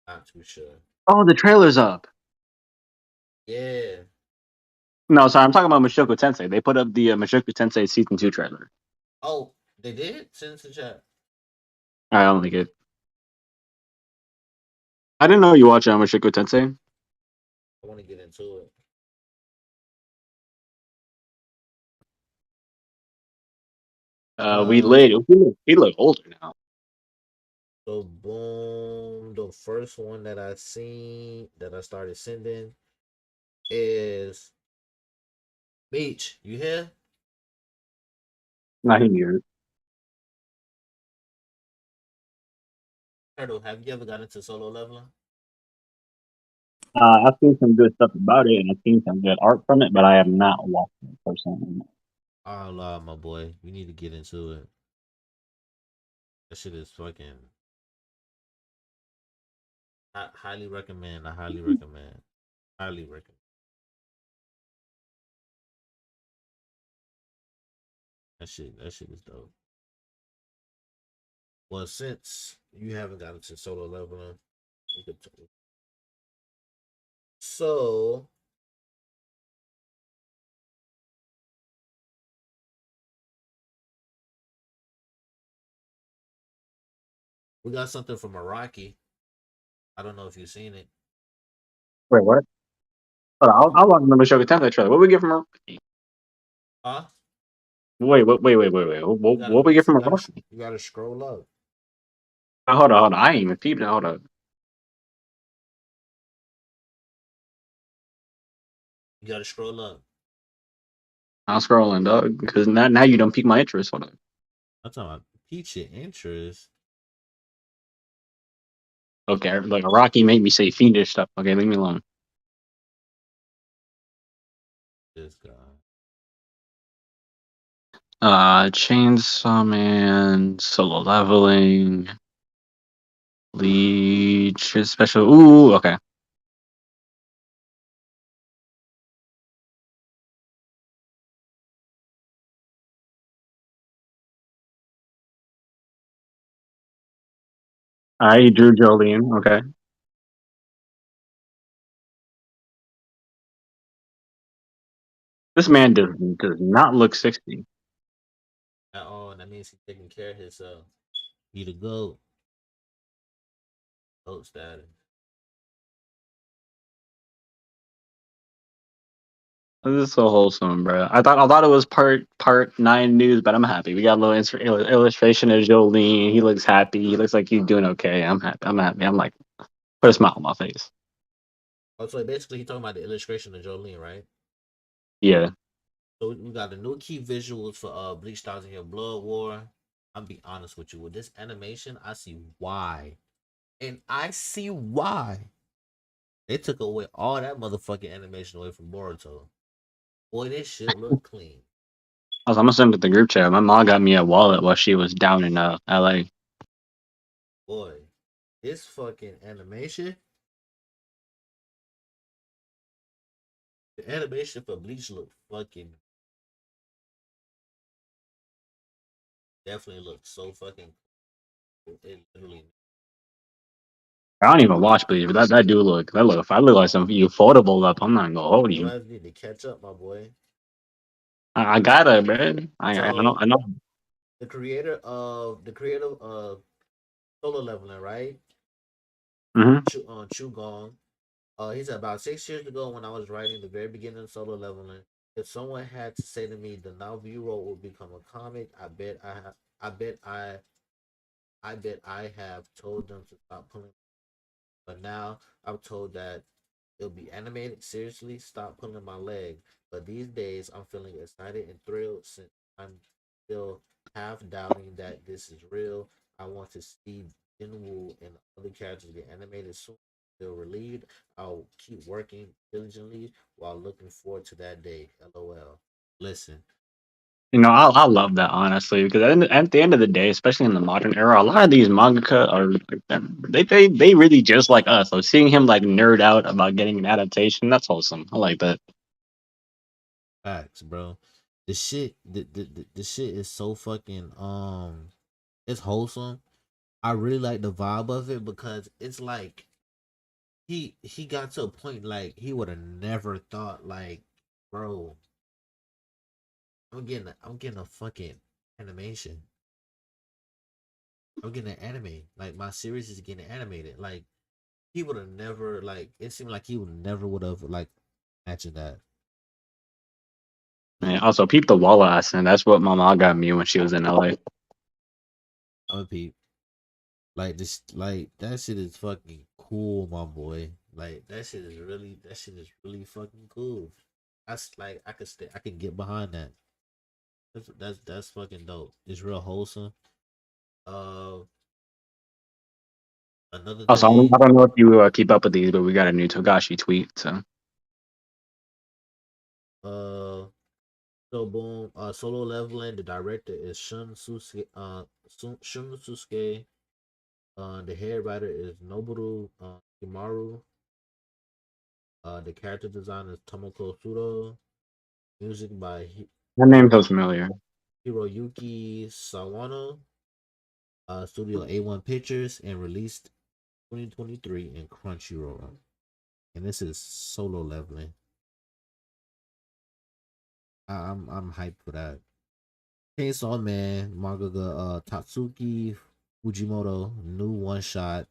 not too sure. Oh, the trailer's up. Yeah. No, sorry, I'm talking about Mushoku Tensei. They put up the Mushoku Tensei season 2 trailer. Oh, they did? Send it to chat. I don't think it. I didn't know you watched Mushoku Tensei. I want to get into it. We laid. He look older now. So boom, the first one that I seen that I started sending is Beach. You here? Not he muted. Turtle, have you ever got into solo leveling? I've seen some good stuff about it, and I've seen some good art from it, but I have not watched it personally. Oh Lord, my boy, you need to get into it. That shit is fucking. I highly recommend. I highly recommend. Highly recommend. That shit is dope. Well, since you haven't gotten to solo leveling, we could so we got something from Iraqi. I don't know if you've seen it. Wait, what? Hold on, I'll watch the Mushoku Tensei trailer. What we get from Rocky? Huh? Wait. You gotta What we get from Rocky? you gotta scroll up. Hold on. I ain't even peeped it. Hold on. You gotta scroll up. I'm scrolling, dog, because now you don't pique my interest. Hold on. I'm talking about pique your interest. Okay, like Rocky made me say fiendish stuff. Okay, leave me alone. This guy. Chainsaw Man, solo leveling, Leech, special. Ooh, okay. I drew Jolene. Okay. This man does not look 60. At all, and that means he's taking care of himself. He the goat. Goat status. This is so wholesome, bro. I thought it was part 9 news, but I'm happy. We got a little illustration of Jolene. He looks happy. He looks like he's doing okay. I'm happy. I'm happy. I'm like, put a smile on my face. Oh, so basically, he's talking about the illustration of Jolene, right? Yeah. So we got the new key visuals for Bleach Thousand Year Blood War. I'm be honest with you, with this animation, I see why, and I see why they took away all that motherfucking animation away from Boruto. Boy, this shit look clean. I'm gonna send it to the group chat. My mom got me a wallet while she was down in LA. Boy, this fucking animation, the animation for Bleach look fucking definitely looks so fucking cool. It literally. I don't even watch Bleach, but that do look if I look like some affordable up, I'm not gonna hold You you. guys need to catch up, my boy. I gotta, man. So I know. the creator of Solo Leveling, right? Hmm. Chu Gong. He said about 6 years ago when I was writing the very beginning of Solo Leveling, if someone had to say to me the Naoki role will become a comic, I bet I have told them to stop pulling. But now I'm told that it'll be animated. Seriously, stop pulling my leg. But these days I'm feeling excited and thrilled since I'm still half doubting that this is real. I want to see Jinwoo and other characters get animated soon. Feel relieved. I'll keep working diligently while looking forward to that day. LOL. Listen, I love that honestly because at the end of the day, especially in the modern era, a lot of these mangaka are like they really just like us. So seeing him like nerd out about getting an adaptation, that's wholesome. I like that. facts, bro. The shit is so fucking it's wholesome. I really like the vibe of it because it's like he got to a point like he would have never thought like, bro, I'm getting a fucking animation. I'm getting an anime. Like my series is getting animated. Like he would have never like it seemed like he would never would have like imagined that. And also, peep the Wallace, and that's what my mom got me when she was in LA. I'm a peep. Like this like that shit is fucking cool, my boy. Like that shit is really fucking cool. That's like I could get behind that. That's fucking dope. It's real wholesome. Uh Another Also, thing, I don't know if you keep up with these, but we got a new Togashi tweet. So uh so boom, solo leveling, the director is Shun Susuke. The head writer is Noboru Himaru. The character designer is Tomoko Sudo. Music by that name feels familiar. Hiroyuki Sawano. Studio A1 Pictures and released 2023 in Crunchyroll. And this is solo leveling. I'm hyped for that. Chainsaw Man, mangaka Tatsuki Fujimoto, new one shot.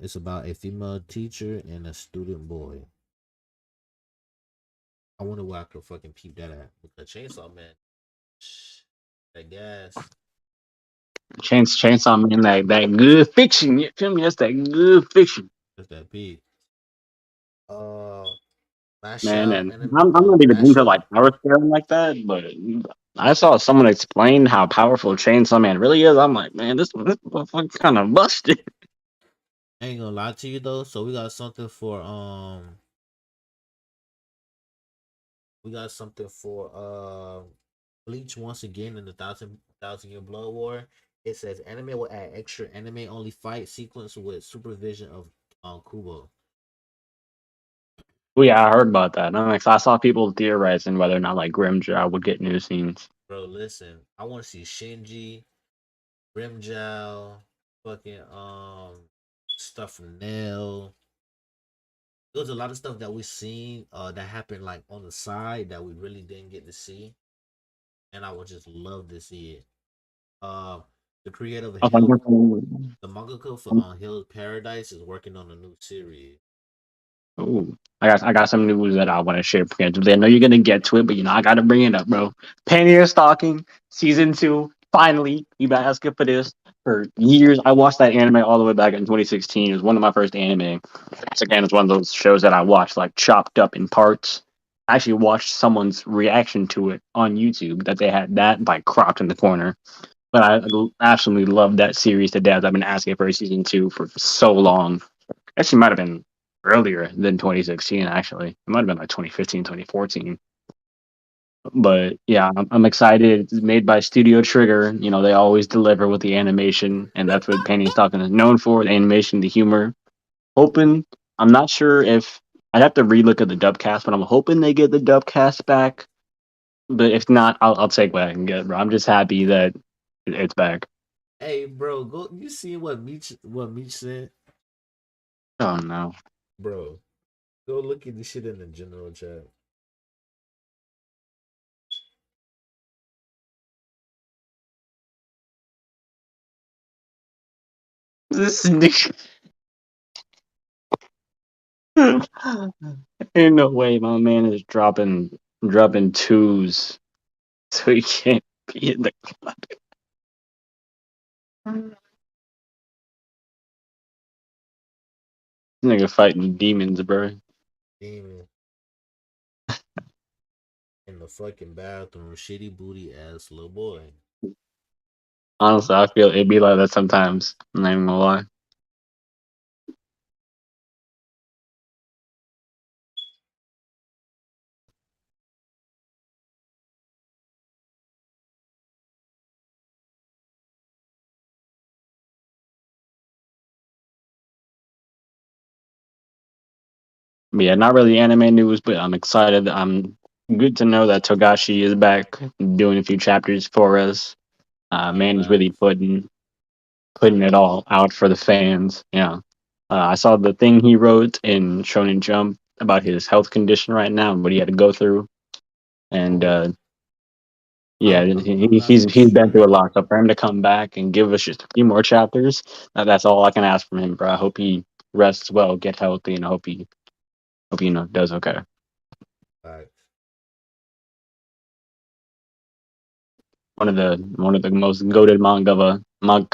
It's about a female teacher and a student boy. I wonder where I could fucking peep that at because Chainsaw Man, that gas, Chainsaw Man, that good fiction. You feel me? That's that good fiction, that's that beat. Uh, man. And I'm not even Mash into Out. like power scaling like that, but I saw someone explain how powerful Chainsaw Man really is. I'm like, man, this motherfucker kind of busted. I ain't gonna lie to you though. So we got something for Bleach once again in the thousand year blood war. It says anime will add extra anime only fight sequence with supervision of Kubo. Well, yeah, I heard about that. I'm like, I saw people theorizing whether or not like Grimjaw would get new scenes. Bro, listen, I want to see Shinji, Grimjow, fucking stuff from Nail. There was a lot of stuff that we seen that happened like on the side that we really didn't get to see, and I would just love to see it. Uh, the creator of I was like, Hill, the mangaka for Hill's Paradise is working on a new series. ooh, I got some news that I want to share. Because I know you're gonna get to it, but I gotta bring it up, bro. Penny is Stalking season 2. Finally, you've been asking for this for years. I watched that anime all the way back in 2016. It was one of my first anime. It's again, it's one of those shows that I watched like chopped up in parts. I actually watched someone's reaction to it on YouTube that they had that like cropped in the corner. But I absolutely love that series to death. I've been asking for a season 2 for so long. Actually, might have been earlier than 2016. Actually, it might have been like 2015, 2014. But yeah, I'm excited. It's made by Studio Trigger. They always deliver with the animation, and that's what Penny's talking is known for: the animation, the humor. Hoping, I'm not sure if I'd have to relook at the dub cast, but I'm hoping they get the dub cast back. But if not, I'll take what I can get, bro. I'm just happy that it's back. Hey, bro, go. You see what Meech said, Oh no. bro? Go look at the shit in the general chat. This nigga. Ain't no way my man is dropping twos so he can't be in the club. Nigga fighting demons, bro. Demon. in the fucking bathroom, shitty booty ass little boy. Honestly, I feel it'd be like that sometimes. I'm not even gonna lie. But yeah, not really anime news, but I'm excited. I'm good to know that Togashi is back doing a few chapters for us. Man is really Facts. putting it all out for the fans. Yeah. I saw the thing he wrote in Shonen Jump about his health condition right now and what he had to go through. And yeah, I'm not he's been sure. through a lot. So for him to come back and give us just a few more chapters, that's all I can ask from him, bro. I hope he rests well, get healthy, and I hope he does okay. Facts. One of the most goated manga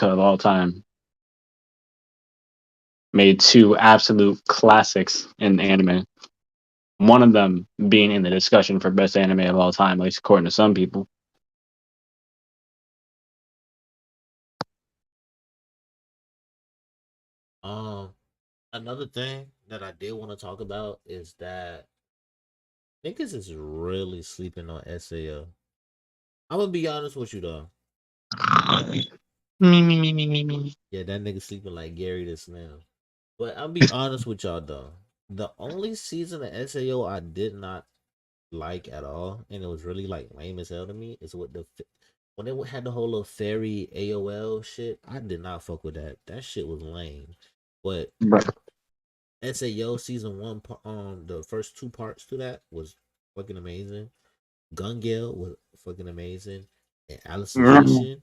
of all time. Made two absolute classics in anime. One of them being in the discussion for best anime of all time, at least according to some people. Um, Another thing that I did want to talk about is that niggas is really sleeping on SAO. I'm gonna be honest with you though. Me. Yeah, that nigga sleeping like Gary the Snail. But I'll be honest with y'all though. The only season of SAO I did not like at all, and it was really like lame as hell to me, is what when they had the whole little fairy AOL shit. I did not fuck with that. That shit was lame. But But SAO season one, the first two parts to that was fucking amazing. Gun Gale was fucking amazing, and Alicization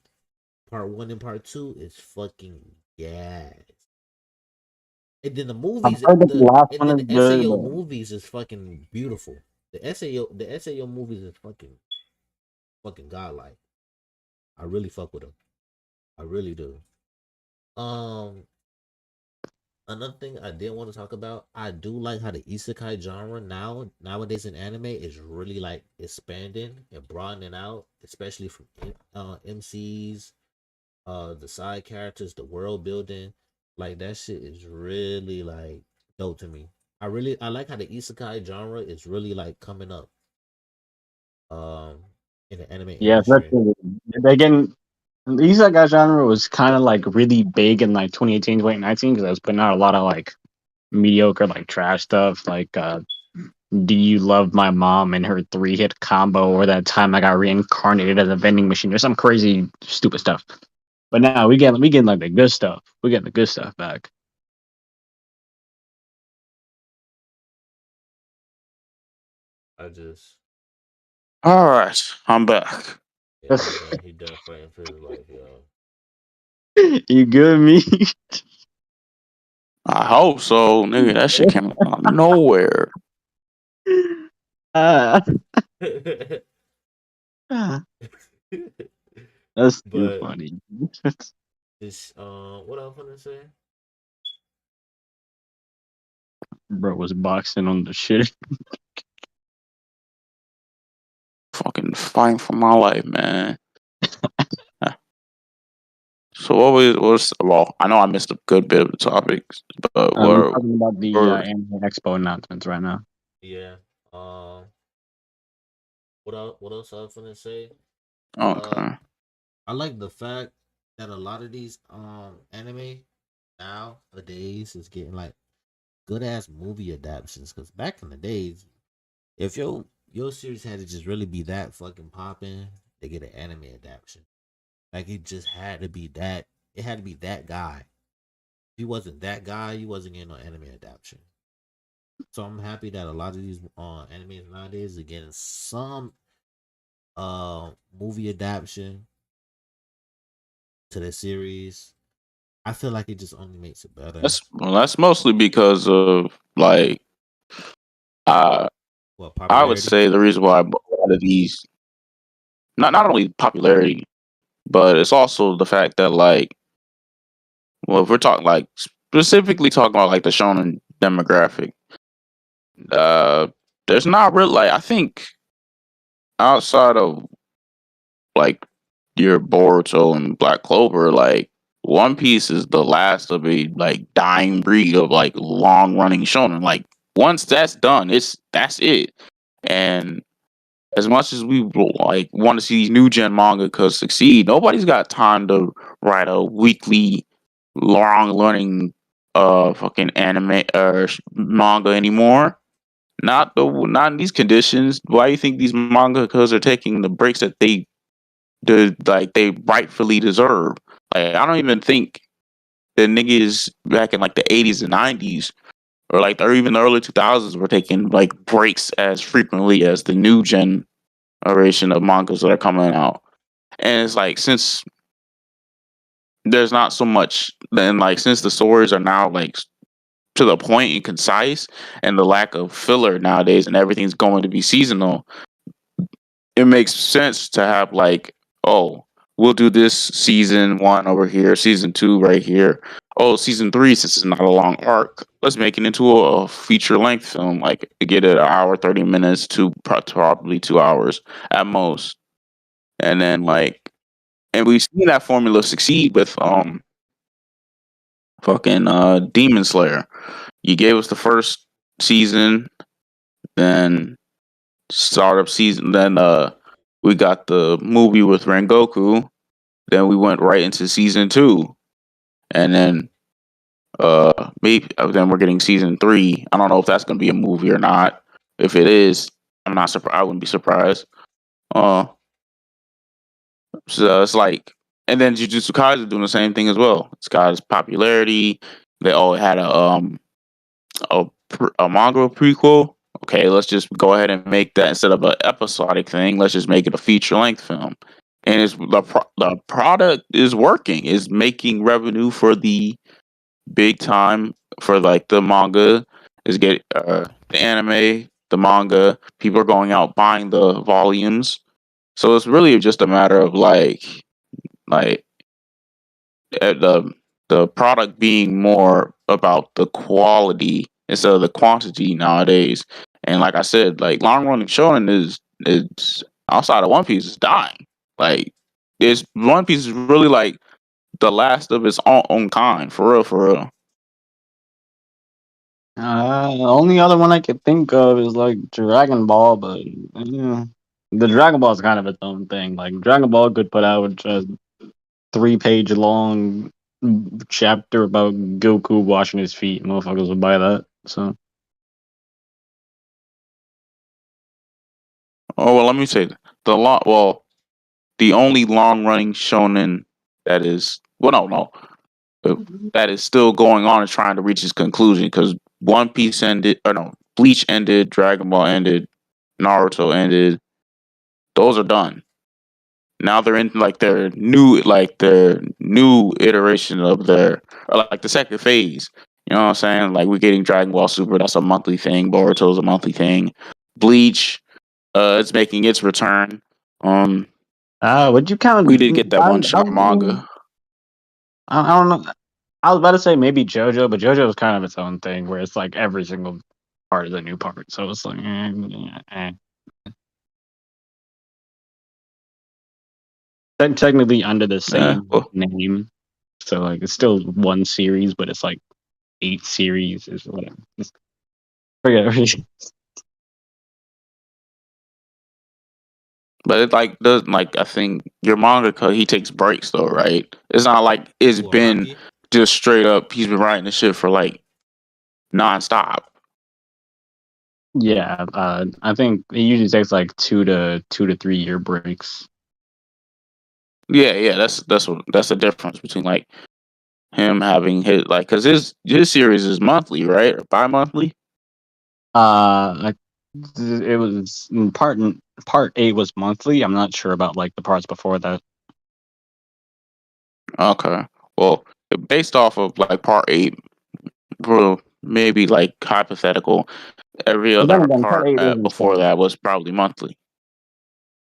part one and part two is fucking gas. And then the I've movies, heard that the last one is the good, SAO but movies is fucking beautiful. The SAO movies is fucking godlike. I really fuck with them. I really do. Um, Another thing I did want to talk about, I do like how the isekai genre nowadays in anime is really like expanding and broadening out, especially from MCs, the side characters, the world building. Like that shit is really like dope to me. I like how the isekai genre is really like coming up um in the anime yeah, industry. they getting the isekai genre was kind of like really big in like 2018, 2019 because I was putting out a lot of like mediocre like trash stuff like Do You Love My Mom and her 3-hit combo, or that time I got reincarnated as a vending machine or some crazy stupid stuff. But now we getting like the good stuff. We getting the good stuff back. I just All right, I'm back. Yeah, he done fighting for his life, y'all. You good me? I hope so, nigga. That shit came out of nowhere. uh, that's too But funny. this what I was gonna say? Bro was boxing on the shit. Fucking fighting for my life, man. So what was well? I know I missed a good bit of the topics, but We're what talking about the were anime expo announcements right now. Yeah. What else I was gonna say? Uh okay? I like the fact that a lot of these anime nowadays is getting like good ass movie adaptations. Cause back in the days, if your series had to just really be that fucking popping, they get an anime adaptation. Like it just had to be that. It had to be that guy. If he wasn't that guy, you wasn't getting no anime adaptation. So I'm happy that a lot of these animes nowadays are getting some movie adaptation to the series. I feel like it just only makes it better. That's mostly because of like uh What I would popularity? say the reason why a lot of these not only popularity, but it's also the fact that like well if we're talking like specifically talking about like the shonen demographic, uh there's not really like I think outside of like your Boruto and Black Clover, like One Piece is the last of a like dying breed of like long running shonen. Like once that's done, that's it. And as much as we like want to see these new gen manga succeed, nobody's got time to write a weekly long running fucking anime or manga anymore. Not in these conditions. Why do you think these mangakas are taking the breaks that they rightfully deserve? Like I don't even think the niggas back in like the 80s and 90s or even the early 2000s were taking like breaks as frequently as the new generation of mangas that are coming out. And it's like since there's not so much then like since the stories are now like to the point and concise and the lack of filler nowadays and everything's going to be seasonal, it makes sense to have like, oh, we'll do this season one over here, season two right here. Oh, season three, since it's not a long arc, let's make it into a feature length film. Like get it an hour, 30 minutes to probably 2 hours at most. And then and we've seen that formula succeed with fucking Demon Slayer. You gave us the first season, then startup season, then we got the movie with Rengoku. Then we went right into season two, and then maybe then we're getting season three. I don't know if that's gonna be a movie or not. If it is, I'm not surprised. I wouldn't be surprised. Uh, so it's like, and then Jujutsu Kaisen doing the same thing as well. It's got its popularity. They all had a manga prequel. Okay, let's just go ahead and make that instead of an episodic thing. Let's just make it a feature length film, and the product is working. Is making revenue for the big time for like the manga. Is get the anime, the manga. People are going out buying the volumes. So it's really just a matter of like the product being more about the quality instead of the quantity nowadays. And like I said, like long running shonen is outside of One Piece is dying. Like it's One Piece is really like the last of its own kind, for real, for real. The only other one I could think of is like Dragon Ball, but the Dragon Ball is kind of its own thing. Like Dragon Ball could put out just 3 page long chapter about Goku washing his feet. Motherfuckers would buy that. So Oh well, let me say the only long running shonen that is uh, that is still going on and trying to reach its conclusion because One Piece ended, or no, Bleach ended, Dragon Ball ended, Naruto ended. Those are done. Now they're in their new iteration of or like the second phase. You know what I'm saying? Like we're getting Dragon Ball Super, that's a monthly thing. Boruto's a monthly thing. Bleach, it's making its return. Um, would you we count? did get that one shot manga. I don't know. I was about to say maybe JoJo, but JoJo is kind of its own thing, where it's like every single part is a new part. So it's like, technically under the same Well, name. So like it's still one series, but it's like 8 series is whatever. Forget it. but it like does like I think your manga he takes breaks though, right? It's not like it's Who, been Araki? just straight up. He's been writing the shit for like nonstop. Yeah, I think it usually takes like 2 to 3 year breaks. Yeah, yeah. That's the difference between like him having his like because his series is monthly, right, or bi-monthly. Uh, it was part 8 was monthly. I'm not sure about like the parts before that. Okay, well, based off of like part eight, bro, maybe like hypothetical. Every But then other again, part part 8 isn't before that was probably monthly.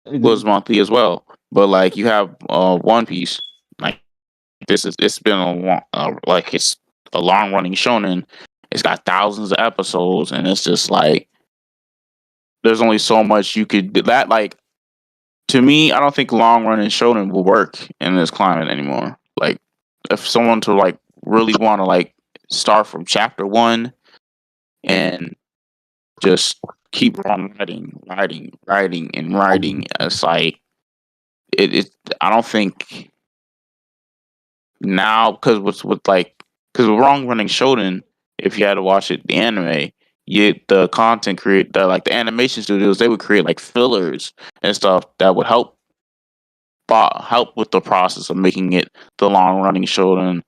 so. Was monthly as well. But like you have One Piece, like it's been a long, like it's a long running shonen. It's got thousands of episodes, and it's just like there's only so much you could do that. Like to me, I don't think long running shonen will work in this climate anymore. Like, if someone to like really want to like start from chapter one and just keep on writing, and writing, it's like it. I don't think now because what's with like because wrong running shonen, if you had to watch it the anime, the content create the like the animation studios, they would create like fillers and stuff that would help with the process of making it the long running shonen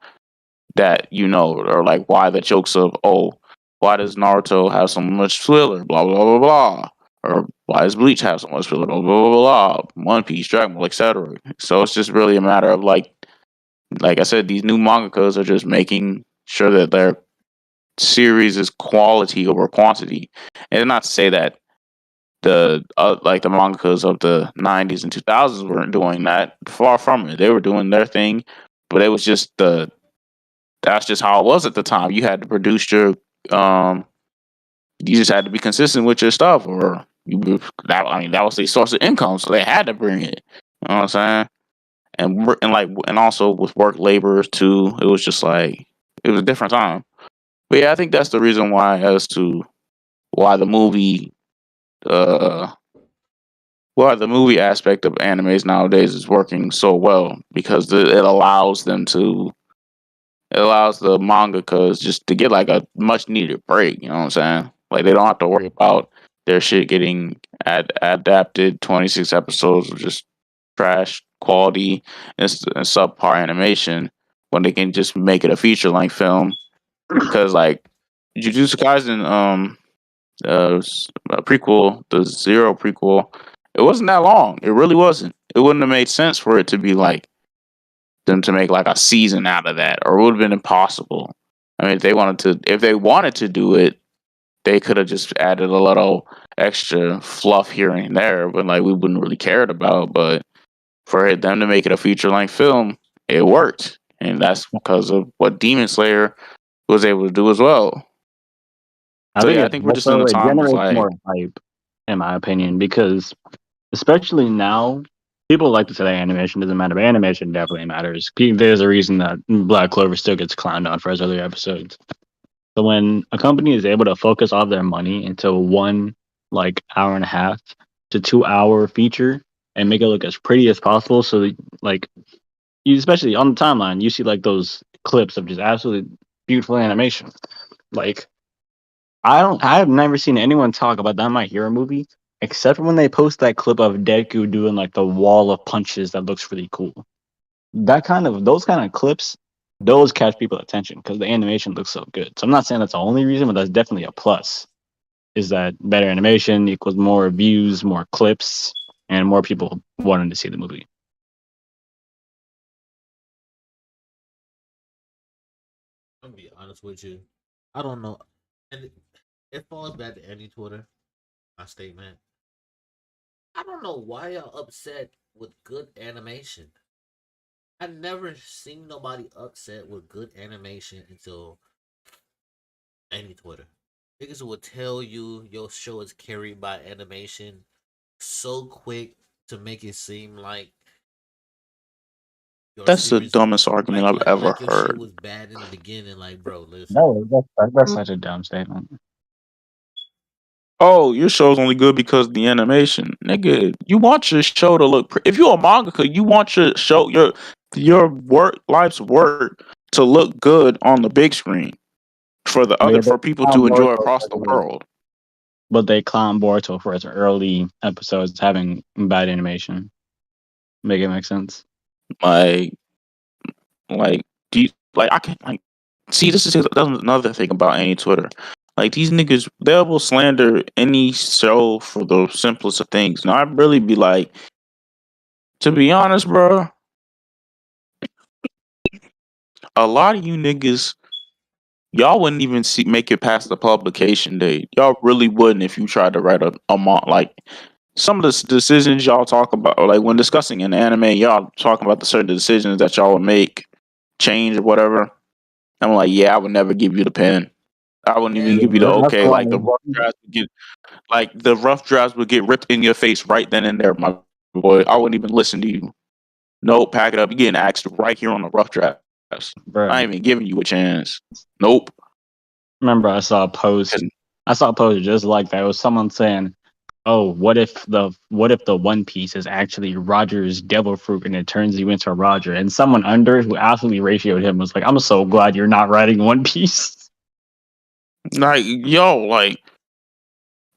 that or like why the jokes of, oh, why does Naruto have so much filler, blah blah blah blah, or why does Bleach have so much filler, blah blah blah blah, One Piece, Dragon Ball, etc. So it's just really a matter of like I said, these new mangakas are just making sure that their series is quality over quantity, and not to say that the mangakas of the 90s and 2000s weren't doing that. Far from it, they were doing their thing, but it was just that's just how it was at the time. You had to produce your um you just had to be consistent with your stuff, or that was their source of income, so they had to bring it. You know what I'm saying? And also with work laborers too, it was just like it was a different time. But yeah, I think that's the reason why as to why the movie uh the movie aspect of animes nowadays is working so well, because it allows them to it allows the mangakas just to get like a much needed break. You know what I'm saying? Like they don't have to worry about their shit getting adapted 26 episodes of just trash quality and subpar animation when they can just make it a feature length film. Because like Jujutsu Kaisen, a prequel, the Zero prequel, it wasn't that long. It really wasn't. It wouldn't have made sense for it to be like them to make like a season out of that, or it would have been impossible. I mean, if they wanted to do it, they could have just added a little extra fluff here and there, but like we wouldn't really care about. But for them to make it a feature length film, it worked, and that's because of what Demon Slayer was able to do as well. I So think yeah, I it think we're just in also a it time of generates more like hype, in my opinion, because especially now, people like to say that animation doesn't matter, but animation definitely matters. There's a reason that Black Clover still gets clowned on for his earlier episodes. So when a company is able to focus all their money into one like hour and a half to 2 hour feature and make it look as pretty as possible, so that, like you, especially on the timeline, you see like those clips of just absolutely beautiful animation. Like I have never seen anyone talk about that My Hero movie except for when they post that clip of Deku doing like the wall of punches that looks really cool. Those kind of clips, those catch people attention because the animation looks so good. So I'm not saying that's the only reason, but that's definitely a plus. Is that better animation equals more views, more clips, and more people wanting to see the movie. I'm gonna be honest with you. I don't know, and it falls back to any Twitter. My statement. I don't know why y'all upset with good animation. I never seen nobody upset with good animation until any Twitter. Niggas will tell you your show is carried by animation so quick to make it seem like your that's the series, dumbest argument I've ever like your shit heard. was bad in the beginning. Like, bro, listen. No, that's such a dumb statement. Oh, your show's only good because of the animation, nigga. You want your show to look. If you're a mangaka, you want your show, your life's work to look good on the big screen Yeah, they for people clown to enjoy Boruto across for the the- world. but they clown Boruto for its early episodes having bad animation. Make it make sense. Like, do you like? I can like see. That's another thing about any Twitter. Like these niggas, they will slander any show for the simplest of things. Now I'd really be like, to be honest, bro, a lot of you niggas, y'all wouldn't even make it past the publication date. Y'all really wouldn't if you tried to write like some of the decisions y'all talk about, or like when discussing an anime, y'all talking about the certain decisions that y'all would make, change or whatever. I'm like, yeah, I would never give you the pen. I wouldn't even Yeah, Yeah, give you the bro. that's okay. the Like one. the rough drafts would get ripped in your face right then and there, my boy, I wouldn't even listen to you. Nope, pack it up. You're getting axed right here on the rough drafts. bro. I ain't even giving you a chance. Nope. Remember, I saw a post. I saw a post just like that. It was someone saying, "Oh, what if the One Piece is actually Roger's devil fruit and it turns you into Roger?" And someone under who absolutely ratioed him was like, "I'm so glad you're not writing One Piece." Like, yo, like,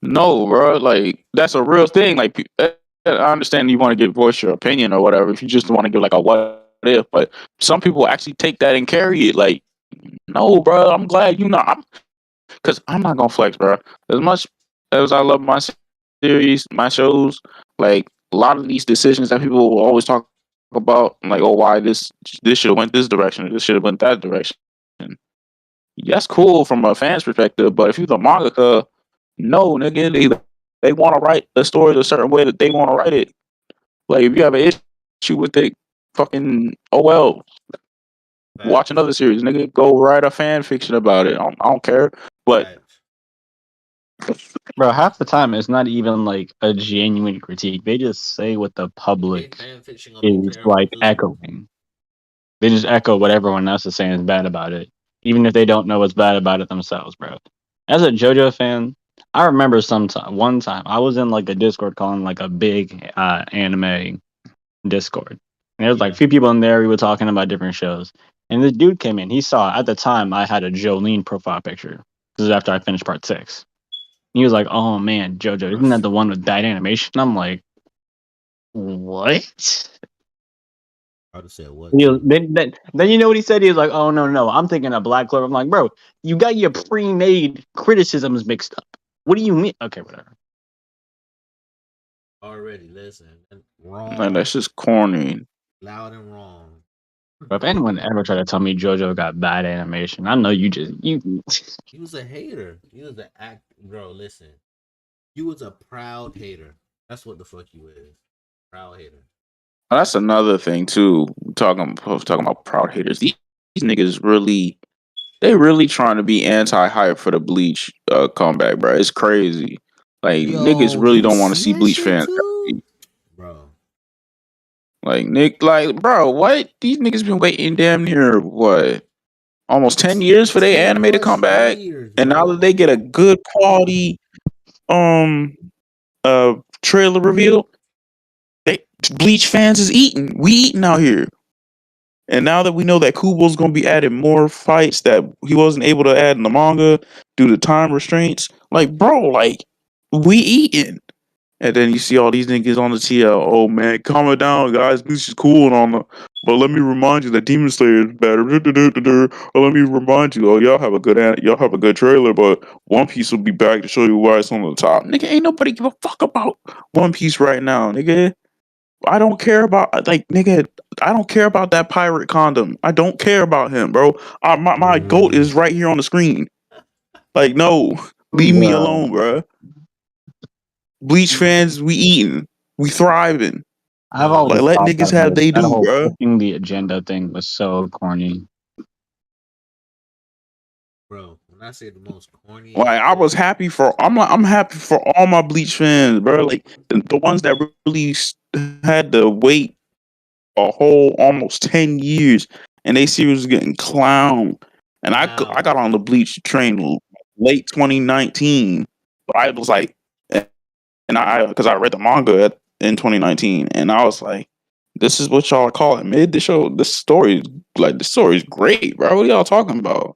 no, bro. Like, that's a real thing. Like, I understand you want to get voice your opinion or whatever. If you just want to give like a what if, but some people actually take that and carry it. Like, no, bro. I'm glad you know. Because I'm not gonna flex, bro. As much as I love my series, my shows, like a lot of these decisions that people will always talk about, like, oh, why this should have went this direction, or this should have went that direction. That's cool from a fan's perspective, but if you're the mangaka, no, nigga, they want to write the story a certain way that they want to write it. Like, if you have an issue with it, fucking oh well, watch Facts. another series, nigga. Go write a fan fiction about it. I don't care, but. Facts. Bro, half the time it's not even like a genuine critique. They just say what the They public fan fiction gonna be is terrible like too. echoing. They just echo what everyone else is saying is bad about it, even if they don't know what's bad about it themselves, bro. As a JoJo fan, I remember one time I was in like a Discord calling like a big anime Discord. And there was like Yeah. a few people in there. We were talking about different shows, and this dude came in. He saw at the time I had a Jolene profile picture. This is after I finished part 6. He was like, "Oh man, JoJo, isn't that the one with bad animation?" I'm like, "What?" I would have said what too. Then you know what he said? He was like, "Oh no, I'm thinking of Black Clover." I'm like, "Bro, you got your pre-made criticisms mixed up. What do you mean?" Okay, whatever. Already, listen. Man, Wrong. that's just corny. Loud and wrong. But if anyone ever tried to tell me JoJo got bad animation, I know you. He was a hater. He was an act bro, listen. You was a proud hater. That's what the fuck you is. Proud hater. That's another thing too. Talking about proud haters. These niggas really, they really trying to be anti-hype for the Bleach comeback, bro. It's crazy. Like niggas Yo, really you don't want to see see that Bleach shit fans. too? Bro. Like Nick, like bro, what? These niggas been waiting damn near what, almost 10 years for their 10 anime to plus come back, years, and now that bro. they get a good quality um trailer reveal, they Bleach fans is eating. We eating out here. And now that we know that Kubo's gonna be adding more fights that he wasn't able to add in the manga due to time restraints, like bro, like we eating. And then you see all these niggas on the TL. Oh man, calm it down, guys. This is cool and all. But let me remind you that Demon Slayer is better. Or let me remind you, oh y'all have a good trailer, but One Piece will be back to show you why it's on the top. Nigga, ain't nobody give a fuck about One Piece right now, nigga. I don't care about like nigga. I don't care about that pirate condom. I don't care about him, bro. My goat is right here on the screen. Like no, leave me Bro, alone, bro. Bleach fans, we eating, we thriving. I've Yo, Like always let thought niggas have they that do, whole bro. pushing the agenda thing was so corny. bro, when I say the most corny Like ass I was shit, happy for I'm happy for all my Bleach fans, bro. Like the ones that really had to wait a whole almost 10 years, and they series was getting clowned. And I now, got on the Bleach train late 2019, but I was like, and I because I read the manga in 2019, and I was like, this is what y'all call it mid. This story, like the story is great, bro. What are y'all talking about?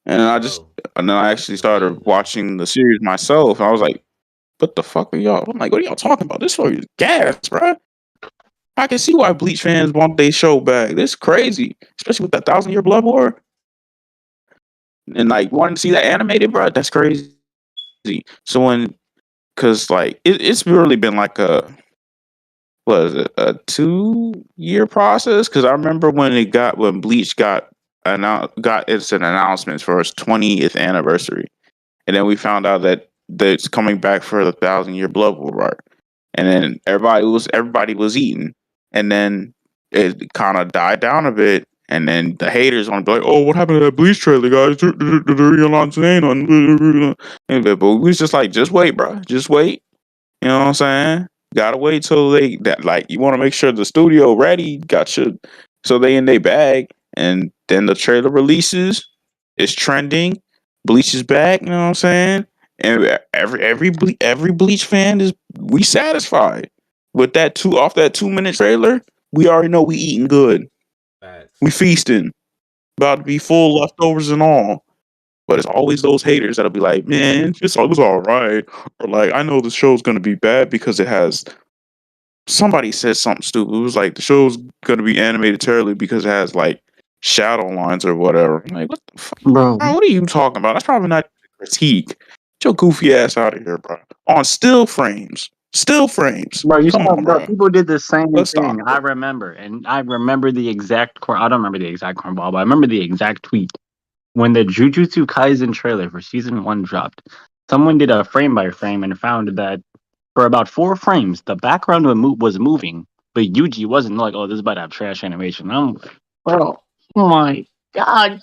And bro, and then I that's actually the started thing though. watching the series myself. And I was like, what the fuck are y'all? I'm like, what are y'all talking about? This story is gas, bro. I can see why Bleach fans want their show back. This is crazy, especially with that 1,000 Year Blood War, and like wanting to see that animated, bro. That's crazy. So cause like it's really been like a 2 year process. Cause I remember when Bleach got its announcements for its 20th anniversary, and then we found out that it's coming back for the 1,000 Year Blood War arc, and then everybody was eating, and then it kind of died down a bit, and then the haters want to be like, "Oh, what happened to that Bleach trailer, guys? You're not saying on." But we was just like, just wait, bro, just wait. You know what I'm saying? Gotta wait till they that like you want to make sure the studio ready. Got you, so they in their bag, and then the trailer releases. It's trending. Bleach is back. You know what I'm saying? And every Bleach fan is we satisfied with that 2 minute trailer. We already know we eating good. Facts. We feasting. About to be full leftovers and all. But it's always those haters that'll be like, man, it was all right. Or like, I know the show's gonna be bad because it has somebody said something stupid. It was like the show's gonna be animated terribly because it has like shadow lines or whatever. I'm like, what the fuck? Bro, Bro, what are you talking about? That's probably not a critique. Get your goofy ass out of here, bro. On still frames. Still frames. bro, you Come saw, on, bro. bro. People did the same Let's thing. stop I it. remember, and I remember the exact. I don't remember the exact cornball, but I remember the exact tweet when the Jujutsu Kaisen trailer for season 1 dropped. Someone did a frame by frame and found that for about 4 frames, the background was moving, but Yuji wasn't like, "Oh, this is about to have trash animation." I'm like, bro, oh my god,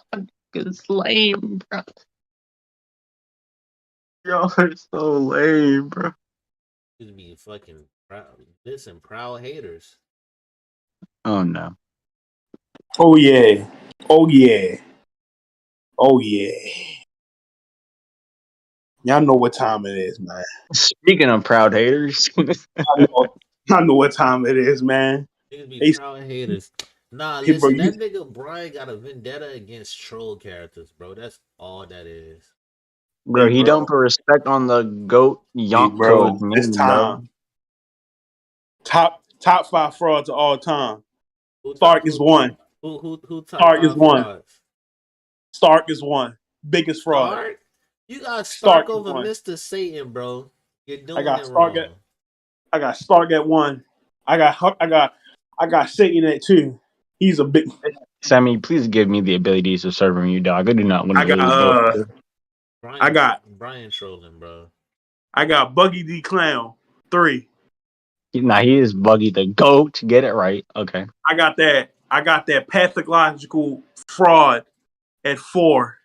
it's lame, bro. Y'all are so lame, bro. Just be fucking proud. Listen, proud haters. Oh no. Oh yeah. Oh yeah. Oh yeah. Y'all know what time it is, man. Speaking of proud haters, I know what time it is, man. Niggas be They, proud haters. Nah, hey, bro, listen, that nigga Brian got a vendetta against troll characters, bro. That's all that is. bro, hey, he bro, don't put respect on the goat hey, bro. Yonko's It's name, bro. time. Top 5 frauds of all time. Who top Stark is one. who top Stark is five one. frauds? Stark is one. Biggest fraud. Stark? You got Stark Stark is over one. Mr. Satan, bro. You're I doing got it Stark wrong. at. I got Stark at 1. I got Satan at 2. He's a big. Sammy, please give me the abilities to serve you, dog. I do not want I to got lose both. Brian trolling, bro. I got Buggy D Clown 3. Nah, he is Buggy the goat. Get it right. Okay. I got that pathological fraud at 4.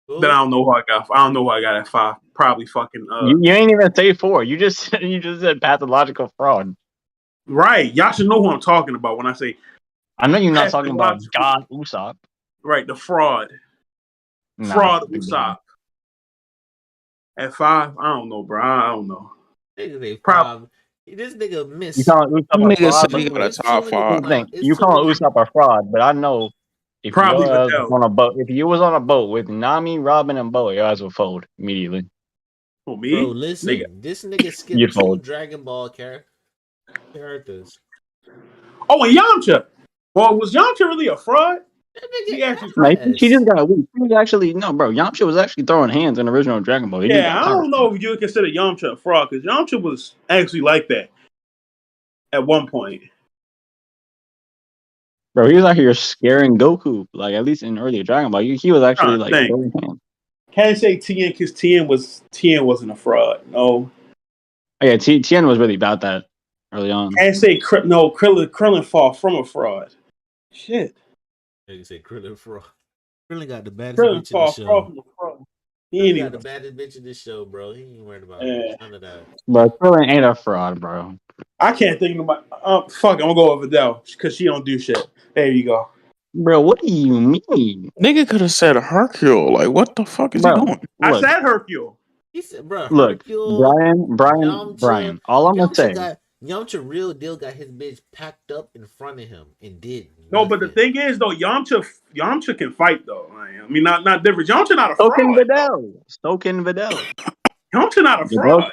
Who? Then I don't know who I got. I don't know who I got at 5. Probably fucking You ain't even say 4. You just said pathological fraud. right. Y'all should know who I'm talking about when I say I know you're not talking about pathological. God Usopp. Right, the fraud. Nah, Fraud forget Usopp. At 5, I don't know, bro. I don't know. Nigga say Probably 5. This nigga you miss. calling Usopp a Nigga fraud, said but he got a It's top too many. here's five. the thing. It's You too calling many. Usopp a fraud, but I know if Probably your ass was Videl. on a boat, if you was on a boat with Nami, Robin, and Boa, your ass would fold immediately. For Bro, me, listen. nigga. This nigga You'd skipped 2 fold. Dragon Ball characters. Oh, and Yamcha. Well, was Yamcha really a fraud? That He nigga actually. No, she ass. just got weak. She was actually no, bro. Yamcha was actually throwing hands in the original Dragon Ball. He just Yeah, got I tired. don't know if you would consider Yamcha a fraud because Yamcha was actually like that at one point. Bro, he was out here scaring Goku. Like at least in earlier Dragon Ball, he was actually Trying to like think. throwing hands. Can't say Tien because Tien wasn't a fraud. No. Oh, yeah, Tien was really about that early on. Can't say Krillin fall from a fraud. Shit. Nigga say Krillin fraud. Krillin got the baddest Krillin bitch in the fall show. from a fraud. He Krillin ain't got even. the baddest bitch in the show, bro. He ain't worried about Yeah. none of that. Bro, Krillin ain't a fraud, bro. I can't think of my. Fuck, I'm gonna go with Videl because she don't do shit. There you go. Bro, what do you mean? Nigga could have said Hercule. Like, what the fuck is he Bro, doing? I look, said Hercule. He said, bro, look, Hercule, Yamcha. Brian. All I'm gonna say, Yamcha real deal got his bitch packed up in front of him and did No, but the nothing. thing is though, Yamcha can fight though. I mean, not different. Yamcha not a so can fraud. Videl. So can Videl. Yamcha not a Videl. fraud.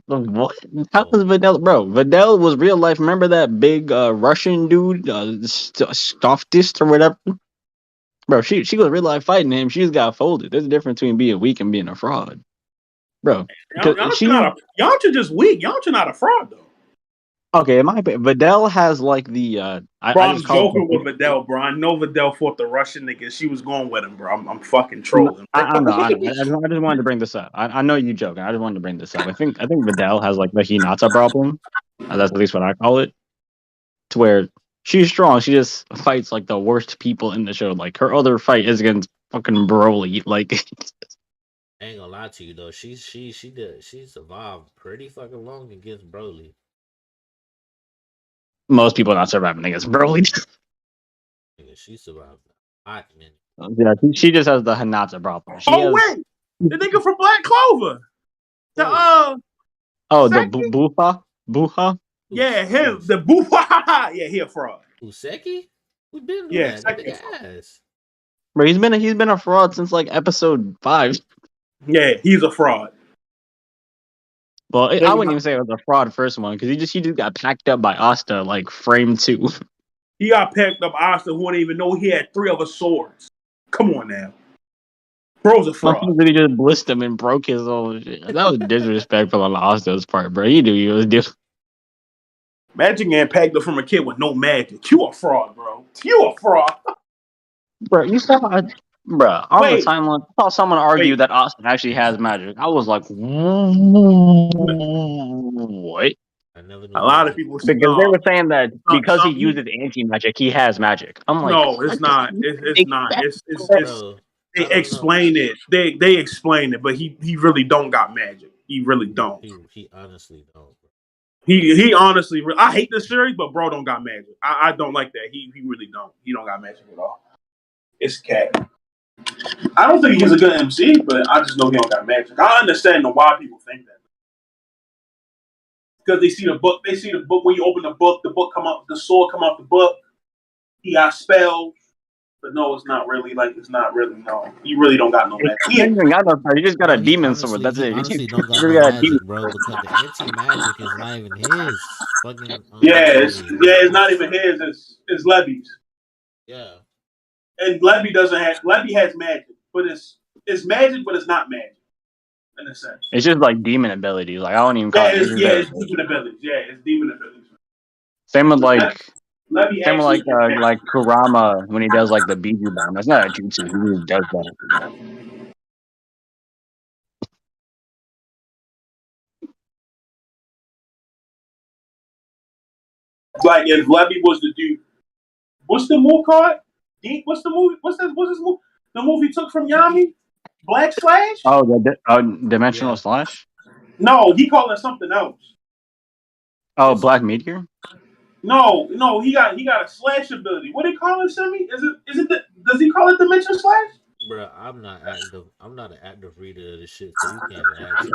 What? How was Videl, bro? Videl was real life. Remember that big Russian dude, Stoftist or whatever? Bro, she was real life fighting him. She just got folded. There's a difference between being weak and being a fraud, bro. Because Yamcha just weak. Yamcha not a fraud though. Okay, in my opinion, Videl has like the Bro, I I'm just call it joking with Videl, bro. I know Videl fought the Russian nigga. She was going with him, bro. I'm fucking trolling. I know. I just wanted to bring this up. I know you joking. I just wanted to bring this up. I think Videl has like the Hinata problem. That's at least what I call it. To where she's strong. She just fights like the worst people in the show. Like her other fight is against fucking Broly. Like I ain't gonna lie to you though. She survived pretty fucking long against Broly. Most people not surviving against Broly. Nigga, she survived a hot minute. Yeah, she just has the Hinata problem. She Oh has wait, the nigga from Black Clover. The the second, Buha. yeah, him, the boo. Yeah, he a fraud. Useki? We been do Yeah, that. That second nigga fraud. ass. Bro, he's been a fraud since like episode 5. Yeah, he's a fraud. Well, They I was wouldn't not- even say it was a fraud first one because he just got packed up by Asta like frame 2. He got packed up Asta who didn't even know he had 3 other swords. Come on now. Bro's a fraud. He just blissed him and broke his whole shit. That was disrespectful on Asta's part, bro. He knew he was doing. Magic Man packed up from a kid with no magic. You a fraud, bro. You a fraud. Bro, you saw, bro, on the Wait, timeline, I saw someone argue wait. that Austin actually has magic. I was like, what? I never knew A lot of magic. people say Because they no. were saying that because he Some uses anti magic, he has magic. I'm like, no, it's what the not. It's not. It's Bro, they I don't know. explain it. They explain it, but he really don't got magic. He really don't. He honestly don't, bro. He honestly, I hate this series, but bro don't got magic. I don't like that. He really don't. He don't got magic at all. It's cat. I don't think he's a good MC, but I just know he don't got magic. I understand why people think that. Because they see the book. They see the book. When you open the book come up, the sword come out the book. He got spells, but no, it's not really like it's not really no. He really don't got no magic. He ain't even got no power. He just got a Bro, demon sword. That's he it. honestly He don't got really no got a demon magic, bro, sword. because the anti magic is not even his. Fucking It's not even his. It's Levy's, Yeah. and Levy doesn't have. Levy has magic, but it's magic, but it's not magic in a sense. It's just like demon abilities. Like I don't even call it. It's just It's demon abilities. Yeah, it's demon abilities. same with Levy same with actually like Kurama when he does like the Biju bomb. That's not a jutsu. He just does that. like if Levy was the dude. What's the move called? What's the movie? What's this movie? The movie he took from Yami? Black Slash? Oh, dimensional Yeah. slash. No, he called it something else. Oh, Black Meteor. No, he got a slash ability. What do he call it, Simi? Does he call it Dimension Slash? Bro, I'm not active. I'm not an active reader of this shit, so you can't even ask me.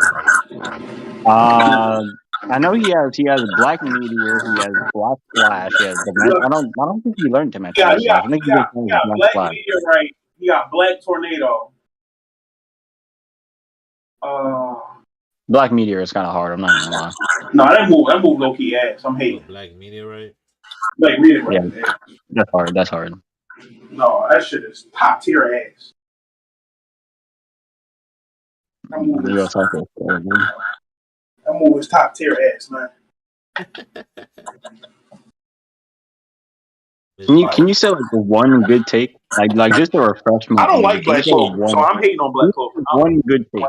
I know he has Black Meteor. He has Black Flash. He has I don't think he learned dimensional slash. I think he just He learned got Black Black Flash. Meteor, right? He got Black Tornado. Black Meteor is kind of hard. I'm not gonna lie. No, that move low key ass. I'm hating. Black Meteorite. Black Meteor, right? Yeah, that's hard. That's hard. No, that shit is top tier ass. That move is top tier ass, man. Can you say like one good take, like just to refresh my I don't energy? like Black Clover, so I'm hating on Black Clover. One good take.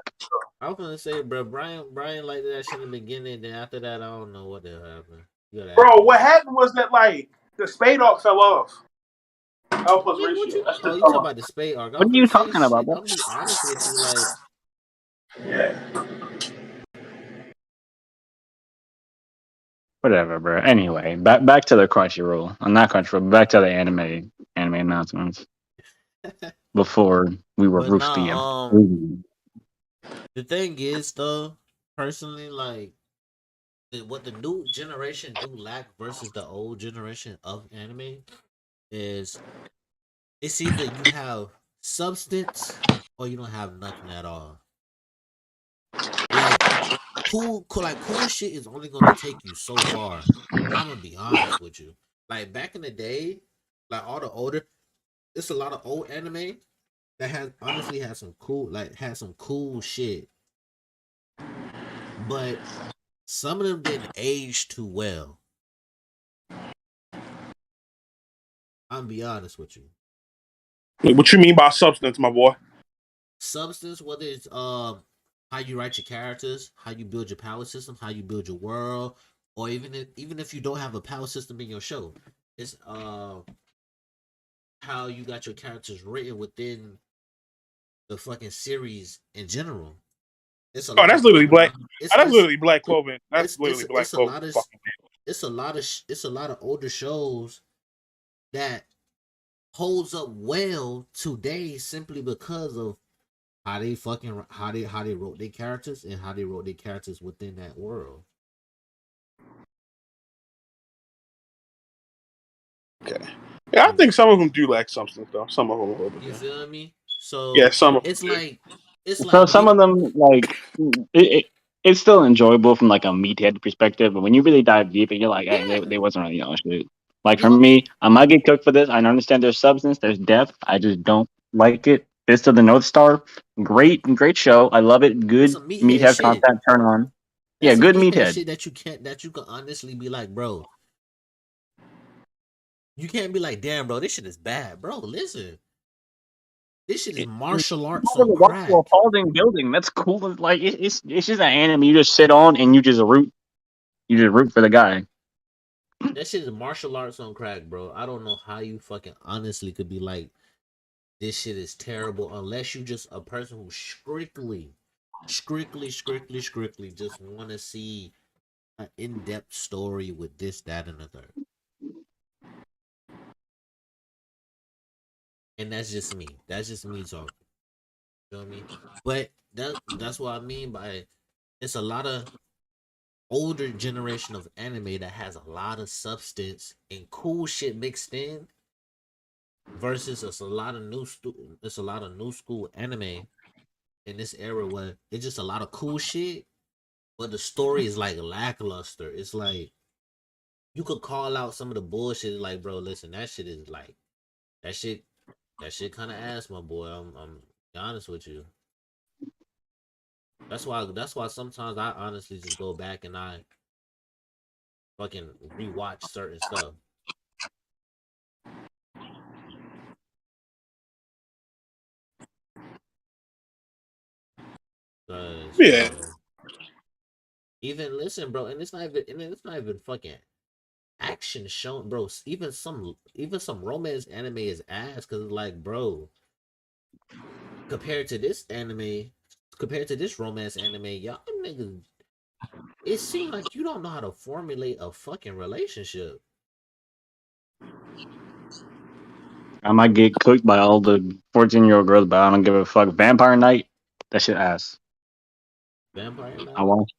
I was gonna say, bro, Brian liked that shit in the beginning. Then after that, I don't know what the hell happened. Bro, what happened was that like the Spade Arc fell off. L plus Nigga, ratio. you talking about the Spade arc? What are you talking about, bro? I'm be honest with you, like. Yeah. Whatever, bro. Anyway, back to the Crunchyroll. Not Crunchyroll. Back to the anime announcements before we were But roofed nah, the thing is though, personally, like what the new generation do lack versus the old generation of anime is it's either you have substance or you don't have nothing at all. Like cool shit is only gonna take you so far. I'm gonna be honest with you. Like back in the day, like all the older, it's a lot of old anime that has honestly had some cool shit. But some of them didn't age too well. I'm gonna be honest with you. What you mean by substance, my boy? Substance, whether it's how you write your characters, how you build your power system, how you build your world, or even if you don't have a power system in your show, it's how you got your characters written within the fucking series in general. It's a Oh, lot that's of literally black. That's it's literally Black Clover. That's literally Black it's a Clover. lot of Fucking it's a lot of older shows that holds up well today simply because of how they wrote their characters and how they wrote their characters within that world. okay. Yeah, I think some of them do lack substance though. Some of them a little bit. You Yeah, feel me? yeah So some of them it's do. like it's So like some be of them it's still enjoyable from like a meathead perspective, but when you really dive deep and you're like, hey, yeah. they wasn't really on shit. Like for You me, I might get cooked for this. I understand there's substance, there's depth. I just don't like it. Fist of the North Star, great show. I love it. that's Good some meathead meathead shit. content. Turn on. Yeah, That's some good meathead meathead. shit that you can honestly be like, bro. You can't be like, damn, bro, this shit is bad, bro. Listen, this shit is martial arts Over on the walk to a crack. falling building. That's cool. Like it's just an anime. You just sit on and you just root. You just root for the guy. That shit is martial arts on crack, bro. I don't know how you fucking honestly could be like, this shit is terrible unless you just a person who strictly just want to see an in-depth story with this, that, and the third. And that's just me. That's just me talking. You feel me? But that's what I mean by it's a lot of older generation of anime that has a lot of substance and cool shit mixed in versus it's a lot of new school anime in this era where it's just a lot of cool shit, but the story is like lackluster. It's like you could call out some of the bullshit, like, bro, listen, that shit is like that shit that shit kind of ass, my boy. I'm be honest with you. That's why sometimes I honestly just go back and I fucking rewatch certain stuff. Cause Yeah, bro, even listen, bro, and it's not even fucking action shown, bro. Even some romance anime is ass because like, bro, compared to this anime, compared to this romance anime, y'all niggas, it seems like you don't know how to formulate a fucking relationship. I might get cooked by all the 14-year-old girls, but I don't give a fuck. Vampire Night, that shit ass. Vampire I Night. won't.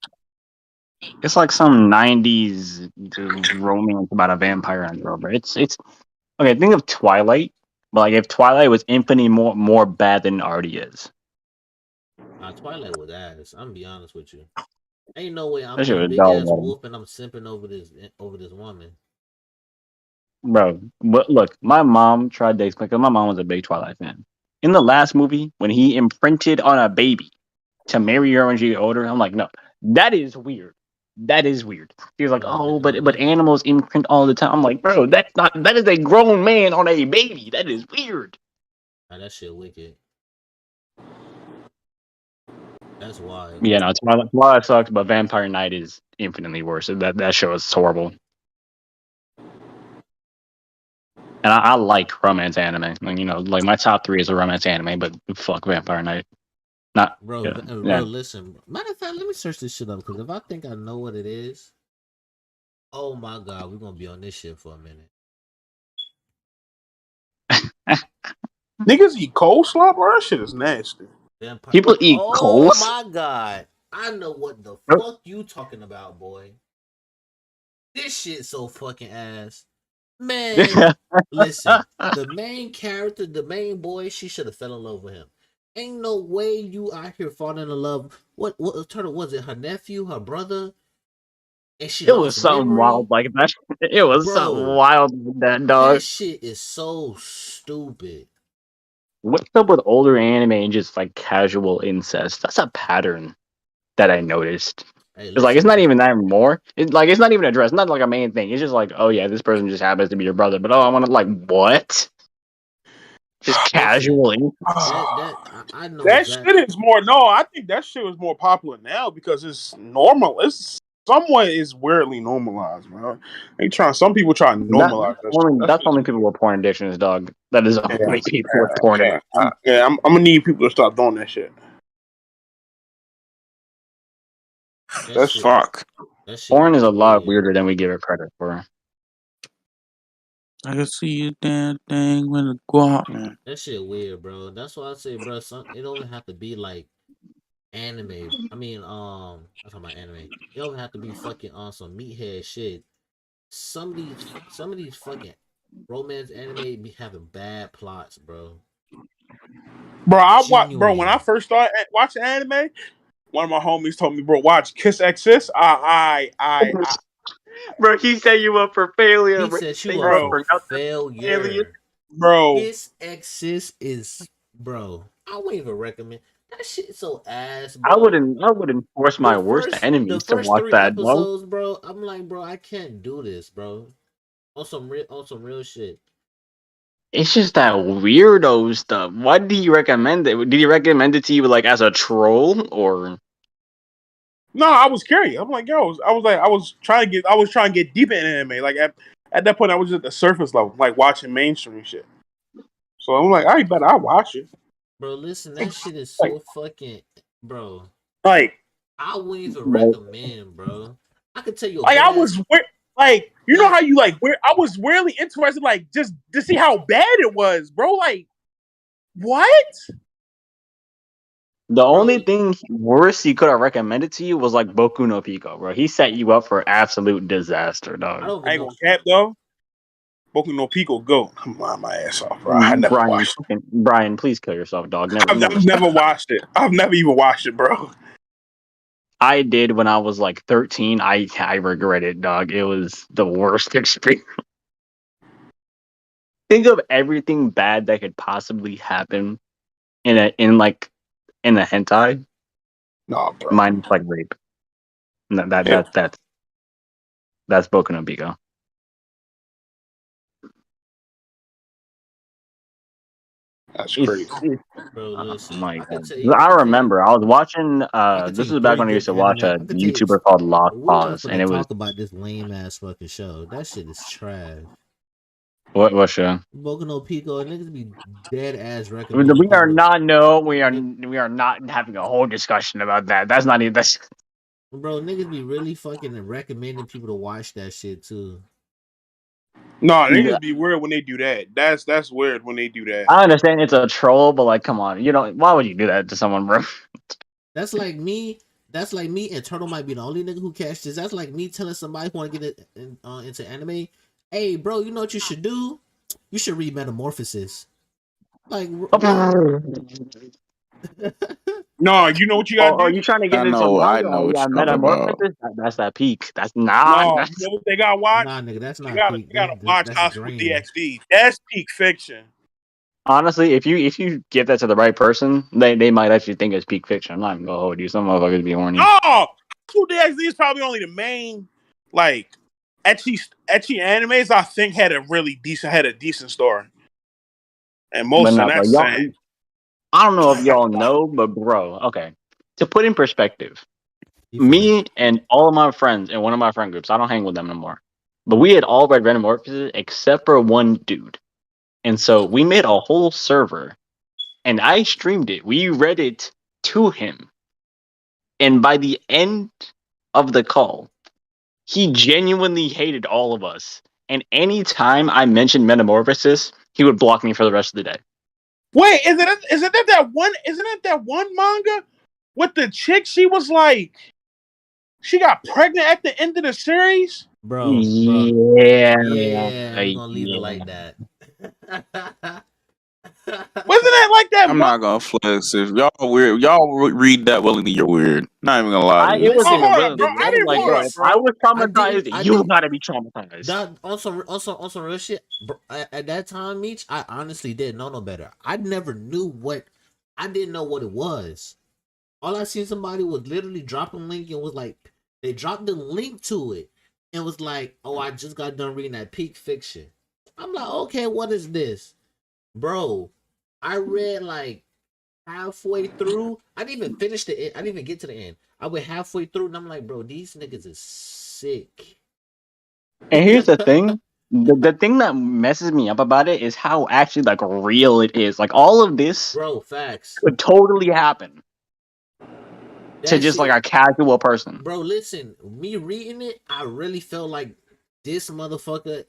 It's like some '90s romance about a vampire and girl, bro. It's okay. Think of Twilight, but like if Twilight was infinitely more bad than it already is. Twilight was ass. I'm gonna be honest with you. Ain't no way That I'm shit this was big dull, ass bro. wolf and I'm simping over this woman. Bro, but look, my mom tried to explain because my mom was a big Twilight fan. In the last movie, when he imprinted on a baby to marry her when she got older, I'm like, no, that is weird. That is weird. He was like, No, oh, no, but animals imprint all the time. I'm like, bro, that is a grown man on a baby. That is weird. that shit wicked. That's wild. Yeah, no, Twilight sucks, but Vampire Night is infinitely worse. That show is horrible. And I like romance anime. Like, like my top three is a romance anime, but fuck Vampire Night. Not Bro, yeah, bro, yeah. listen. Matter of fact, let me search this shit up because if I think I know what it is, oh my god, we're gonna be on this shit for a minute. niggas eat coleslaw, bro. That shit is nasty. Vampire. People eat Oh coals. my god, I know what the Bro, fuck you talking about, boy. This shit so fucking ass, man. Listen, the main character, the main boy, she should have fell in love with him. Ain't no way you out here falling in love. What turtle was it? Her nephew, her brother, and she it was lost something wild memory, like that. It was something bro. wild with that That dog. shit is so stupid. What's up with older anime and just like casual incest? That's a pattern that I noticed. Hey, It's like it's listen, not even that anymore. It's not even addressed. Not like a main thing. It's just like, oh yeah, this person just happens to be your brother. But oh, I want to like what? Just listen. casually. I know That exactly. shit is more. No, I think that shit was more popular now because it's normal. It's somewhat is weirdly normalized, man. Some people try to normalize that shit. That's only people with porn addictions, dog. That is only people with porn addictions. I'm gonna need people to stop doing that shit. That's fuck. That shit Porn is a lot weird. weirder than we give it credit for. I can see you damn thing when it go out, man. That shit weird, bro. That's why I say, bro, it don't even have to be like anime. I mean, I'm talking about anime. It don't even have to be fucking on some meathead shit. Some of these fucking romance anime be having bad plots, bro. Bro, Genuinely. when I first started watching anime, one of my homies told me, bro, watch Kiss Exist. Bro, he set you up for failure. He set you up up for failure. Bro. Kiss Exist is, bro. I wouldn't even recommend that shit. So ass, bro. I wouldn't force my worst enemies to watch that, episodes, bro. I'm like, bro, I can't do this, bro. On some real shit. It's just that weirdo stuff. Why did he recommend it? Did he recommend it to you like as a troll or? No, I was curious. I'm like, yo, I was trying to get deep in anime. Like at that point, I was at the surface level, like watching mainstream shit. So I'm like, I bet I watch it. Bro, listen, that shit is so fucking, bro. Like, I wouldn't even recommend, bro. I could tell you. Like, I was like, you know how you like, I was really interested, like, just to see how bad it was, bro. Like, what? The only thing worse he could have recommended to you was like Boku no Pico, bro. He set you up for absolute disaster, dog. I ain't gonna cap though. Boku no Pico, go. I'm lying my ass off, bro. I never watched it. Brian, please kill yourself, dog. I've never watched it. I've never even watched it, bro. I did when I was like 13. I regret it, dog. It was the worst experience. Think of everything bad that could possibly happen in a hentai. No, bro. Mine's like rape. No, that's Boku no Pico. That's crazy. Bro, listen, I remember I was watching. This was back when I used to watch a YouTuber called Lost Pause, and it was talk about this lame ass fucking show. That shit is trash. What show? Boku no Pico, niggas be dead ass recommending. We are not having a whole discussion about that. That's not even that's. Bro, niggas be really fucking recommending people to watch that shit too. No, niggas be weird when they do that. That's weird when they do that. I understand it's a troll, but like, come on, why would you do that to someone, bro? That's like me. That's like me, and Turtle might be the only nigga who catch this. That's like me telling somebody who want to get into anime. Hey, bro, you know what you should do? You should read Metamorphosis. Like, no, you know what you got to do? Are you trying to get into manga? I know what you're Metamorphosis? That's that peak. That's not. No, you know what they got to watch? Nah, nigga, that's not peak. You gotta watch High School DxD. That's peak fiction. Honestly, if you give that to the right person, they might actually think it's peak fiction. I'm not even gonna hold you. Some motherfuckers be horny. No, High School DxD is probably only the main like etchy animes I think had a decent story. And most of that's sad. I don't know if y'all know, but bro, okay. To put in perspective, me and all of my friends in one of my friend groups, I don't hang with them anymore. But we had all read Metamorphosis except for one dude. And so we made a whole server and I streamed it. We read it to him. And by the end of the call, he genuinely hated all of us. And anytime I mentioned Metamorphosis, he would block me for the rest of the day. Wait, isn't it that one manga with the chick? She was like, she got pregnant at the end of the series. Bro. Yeah, I'm gonna leave it like that. Wasn't that like that? I'm not gonna flex. If y'all read that willingly, you're weird. Not even gonna lie to you. It wasn't even willingly, bro. I didn't like, bro, if I was traumatized, you gotta be traumatized. On some real shit. Bro, at that time, Meech, I honestly didn't know no better. I never knew I didn't know what it was. All I seen somebody was literally dropping a link and was like, they dropped the link to it and was like, oh, I just got done reading that peak fiction. I'm like, okay, what is this? Bro, I read like halfway through. I didn't even finish the end. I didn't even get to the end. I went halfway through and I'm like, bro, these niggas is sick. And here's the thing. The thing that messes me up about it is how actually like real it is. Like all of this Bro, facts. could totally happen to That just like shit, a casual person. bro, listen, me reading it, I really felt like this motherfucker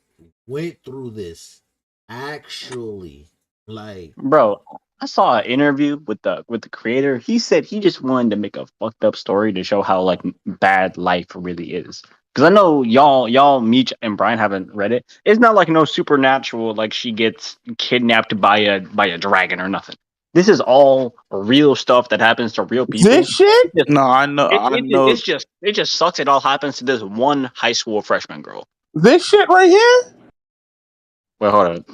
went through this. Actually. Like, Bro, I saw an interview with the creator. He said he just wanted to make a fucked up story to show how like bad life really is. Because I know y'all, Meech and Brian haven't read it. It's not like no supernatural like she gets kidnapped by a dragon or nothing. This is all real stuff that happens to real people. This shit? No, I know. I know. It just sucks. It all happens to this one high school freshman girl. This shit right here? Wait, hold on.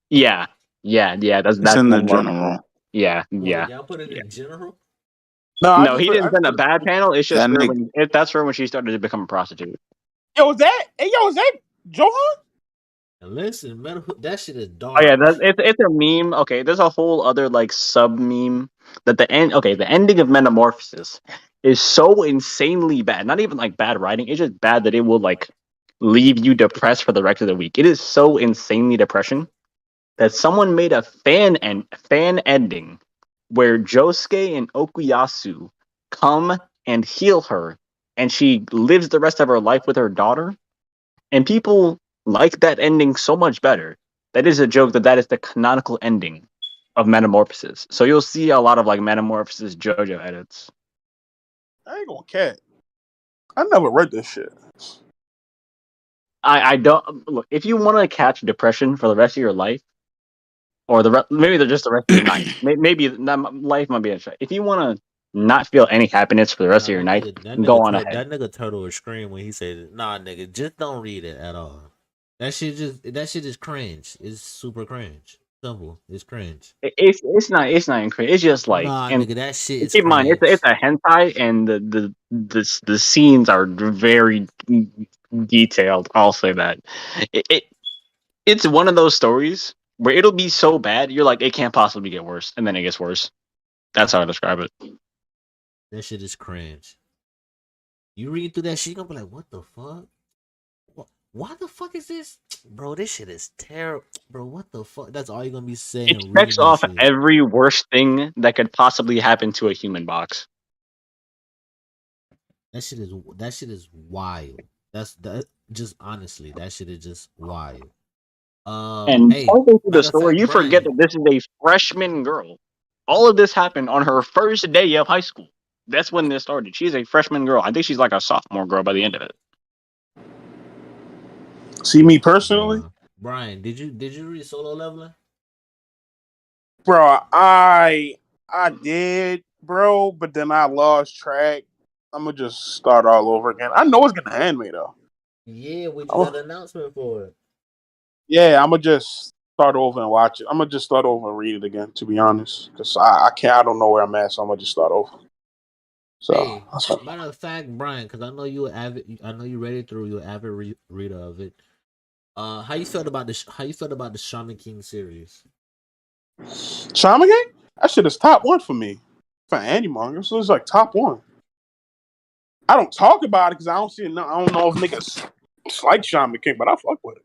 Yeah. It's That's in the one. general. Yeah. y'all put it Yeah. in general? No, No, he didn't I just send a put bad panel. It's just That her nigga. that's her when she started to become a prostitute. Yo, is that Johan? And listen, that shit is Oh yeah, dark. it's a meme. Okay, there's a whole other like sub meme that the ending of Metamorphosis is so insanely bad. Not even like bad writing. It's just bad that it will like leave you depressed for the rest of the week. It is so insanely depression that someone made a fan ending where Josuke and Okuyasu come and heal her, and she lives the rest of her life with her daughter. And people like that ending so much better. That is a joke that is the canonical ending of Metamorphosis. So you'll see a lot of like Metamorphosis JoJo edits. I ain't gonna cat. I never read this shit. I don't look if you want to catch depression for the rest of your life, or maybe they're just the rest of your night. Maybe life might be a if you want to not feel any happiness for the rest Nah, of your night, that go nigga, on ahead. that nigga Turtle would scream when he said, "Nah, nigga, just don't read it at all." That shit is cringe. It's super cringe. Simple. It's cringe. It's not incredible. It's just like Nah, and nigga, that shit is keep in mind it's cringe. a hentai and the scenes are very detailed. I'll say that it's one of those stories where it'll be so bad you're like it can't possibly get worse, and then it gets worse. That's how I describe it. That shit is cringe. You read through that shit, you gonna be like, "What the fuck? Why the fuck is this, bro? This shit is terrible, bro. What the fuck?" That's all you're gonna be It saying checks reading that off shit. every worst thing that could possibly happen to a human box. That shit is wild. That just honestly, that shit is just wild. And Hey, partway through the matter of story, fact, you forget Brian. that this is a freshman girl. All of this happened on her first day of high school. That's when this started. She's a freshman girl. I think she's like a sophomore girl by the end of it. See, me personally, Brian, did you read Solo Leveling? bro, I did, bro, but then I lost track. I'm gonna just start all over again. I know it's gonna anime though. Yeah, we just got Oh, an announcement for it. yeah, I'm gonna just start over and watch it. I'm gonna just start over and read it again, to be honest, because I can't. I don't know where I'm at, so I'm gonna just start over. So Hey, that's what. matter of fact, Brian, because I know you avid. I know you read it through. You're an avid reader of it. How you felt about this? How you felt about the Shaman King series? Shaman King? That shit is top one for me. For anime manga, so it's like top one. I don't talk about it because I don't see it. I don't know if niggas like Shaman King, but I fuck with it.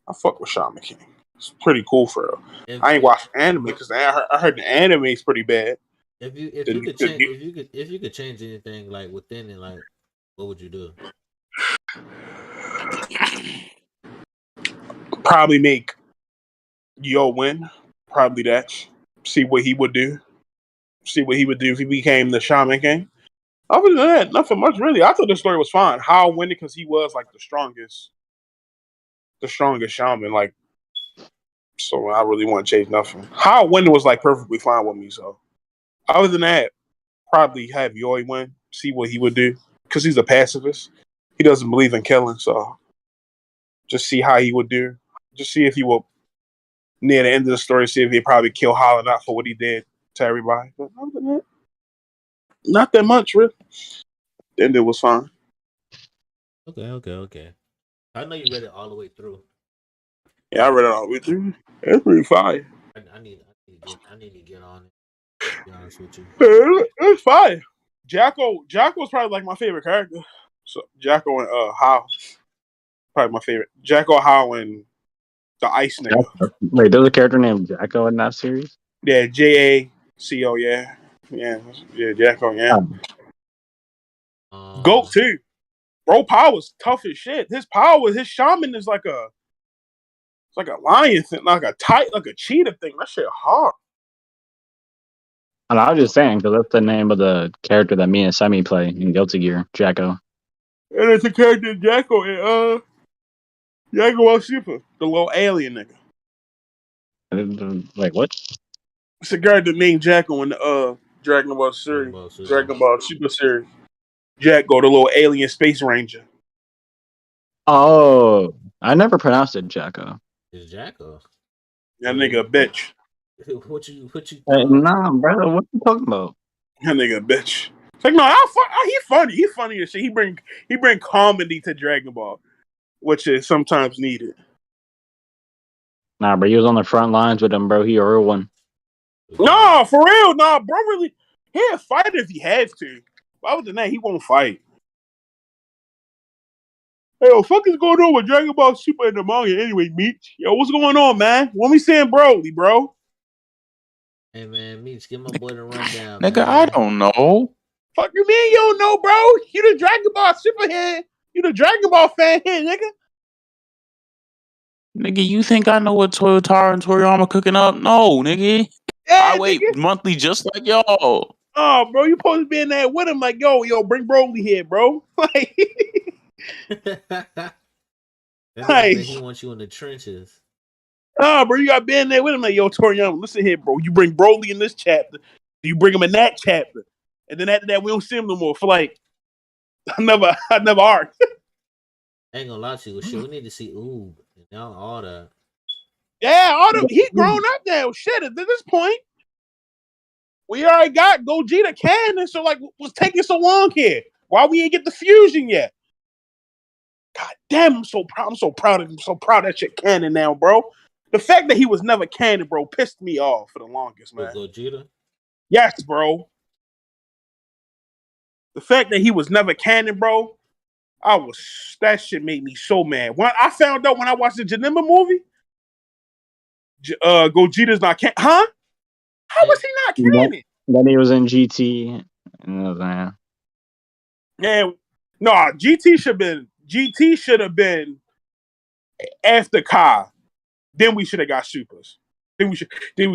I fuck with Shaman King. It's pretty cool for real. If I ain't if watched anime because I heard the anime is pretty bad. if you The, could the, change if you could change anything like within it, like what would you do? probably make Yo win. Probably that. See what he would do. See what he would do if he became the Shaman King. Other than that, nothing much really. I thought the story was fine. How win it because he was like the strongest shaman. Like, so I really want to change nothing. How win was like perfectly fine with me. So other than that, probably have Yoi win. See what he would do because he's a pacifist. He doesn't believe in killing. So just see how he would do. Just see if he will near the end of the story. See if he'd probably kill Holland out for what he did to everybody. But other than that, not that much really. The end it was fine. Okay. I know you read it all the way through. Yeah, I read it all with you. It's pretty fire. I need to get on it. To be honest with you. It's fire. Jacko's probably like my favorite character. So Jacko and How probably my favorite. Jacko, How, and the Ice nigga. Wait, there's a character named Jacko in that series? Yeah, Jacco. Yeah, Jacko. Yeah, Goat too. Bro, power's tough as shit. His shaman is like a lion thing, like a cheetah thing. That shit hard. And I was just saying, because that's the name of the character that me and Semi play in Guilty Gear, Jacko. And it's a character Jacko and Jacko Super, the little alien nigga. Like, what? It's a character named Jacko in the Dragon Ball series. Dragon Ball Super series. Jacko, the little alien space ranger. Oh, I never pronounced it Jacko. It's Jacko. That nigga a bitch. What you Nah, brother, what you talking about? That nigga a bitch. It's like, no, he funny. He funny as shit. He bring comedy to Dragon Ball, which is sometimes needed. Nah, bro, he was on the front lines with him, bro. He a real one. No, for real, nah, bro. Really, he'll fight if he has to. But other than that, he won't fight. Hey, yo, fuck is going on with Dragon Ball Super and the manga anyway, Meech? Yo, what's going on, man? When we saying Broly, bro? Hey, man, Meech, give my boy the rundown, Nigga, man. I don't know. Fuck you mean you don't know, bro? You the Dragon Ball Super head. You the Dragon Ball fan here, nigga. Nigga, you think I know what Toyotaro and Toriyama cooking up? No, nigga. Yeah, I wait nigga. monthly just like y'all. Oh, bro, you supposed to be in there with him like, yo, bring Broly here, bro. Like, That nigga Hey. said he wants you in the trenches. bro, you got to be in there with him like, yo, Toriyama, listen here, bro. You bring Broly in this chapter. You bring him in that chapter. And then after that, we don't see him no more for like, I never arc. I ain't gonna lie to you. Shit, we need to see Oob and all that. Yeah, he grown up now. Shit, at this point, we already got Gogeta canon. So like, what's taking so long here? Why we ain't get the fusion yet? God damn, I'm so proud. I'm so proud of him. So proud of that shit canon now, bro. The fact that he was never canon, bro, pissed me off for the longest, man. Gogeta? Yes, bro. The fact that he was never canon, bro, that shit made me so mad. When I found out when I watched the Janemba movie, Gogeta's not canon. Huh? How was he not canon? Then he was in GT. Yeah, no, GT should have been after Kai. Then we should have got Supers. Then we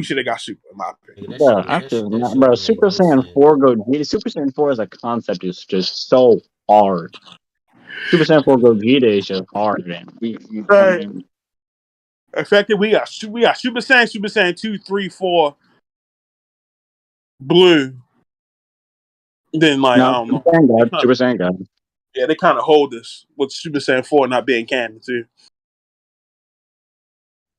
should have got Super, in my opinion. Bro, Super Saiyan 4 Gogeta. Super Saiyan 4 as a concept is just so hard. Super Saiyan 4 Gogeta is just hard, man. The fact that we got Super Saiyan 2, 3, 4, Blue. Then like I don't know. Super Saiyan God. Yeah, they kind of hold us with Super Saiyan 4 not being canon too.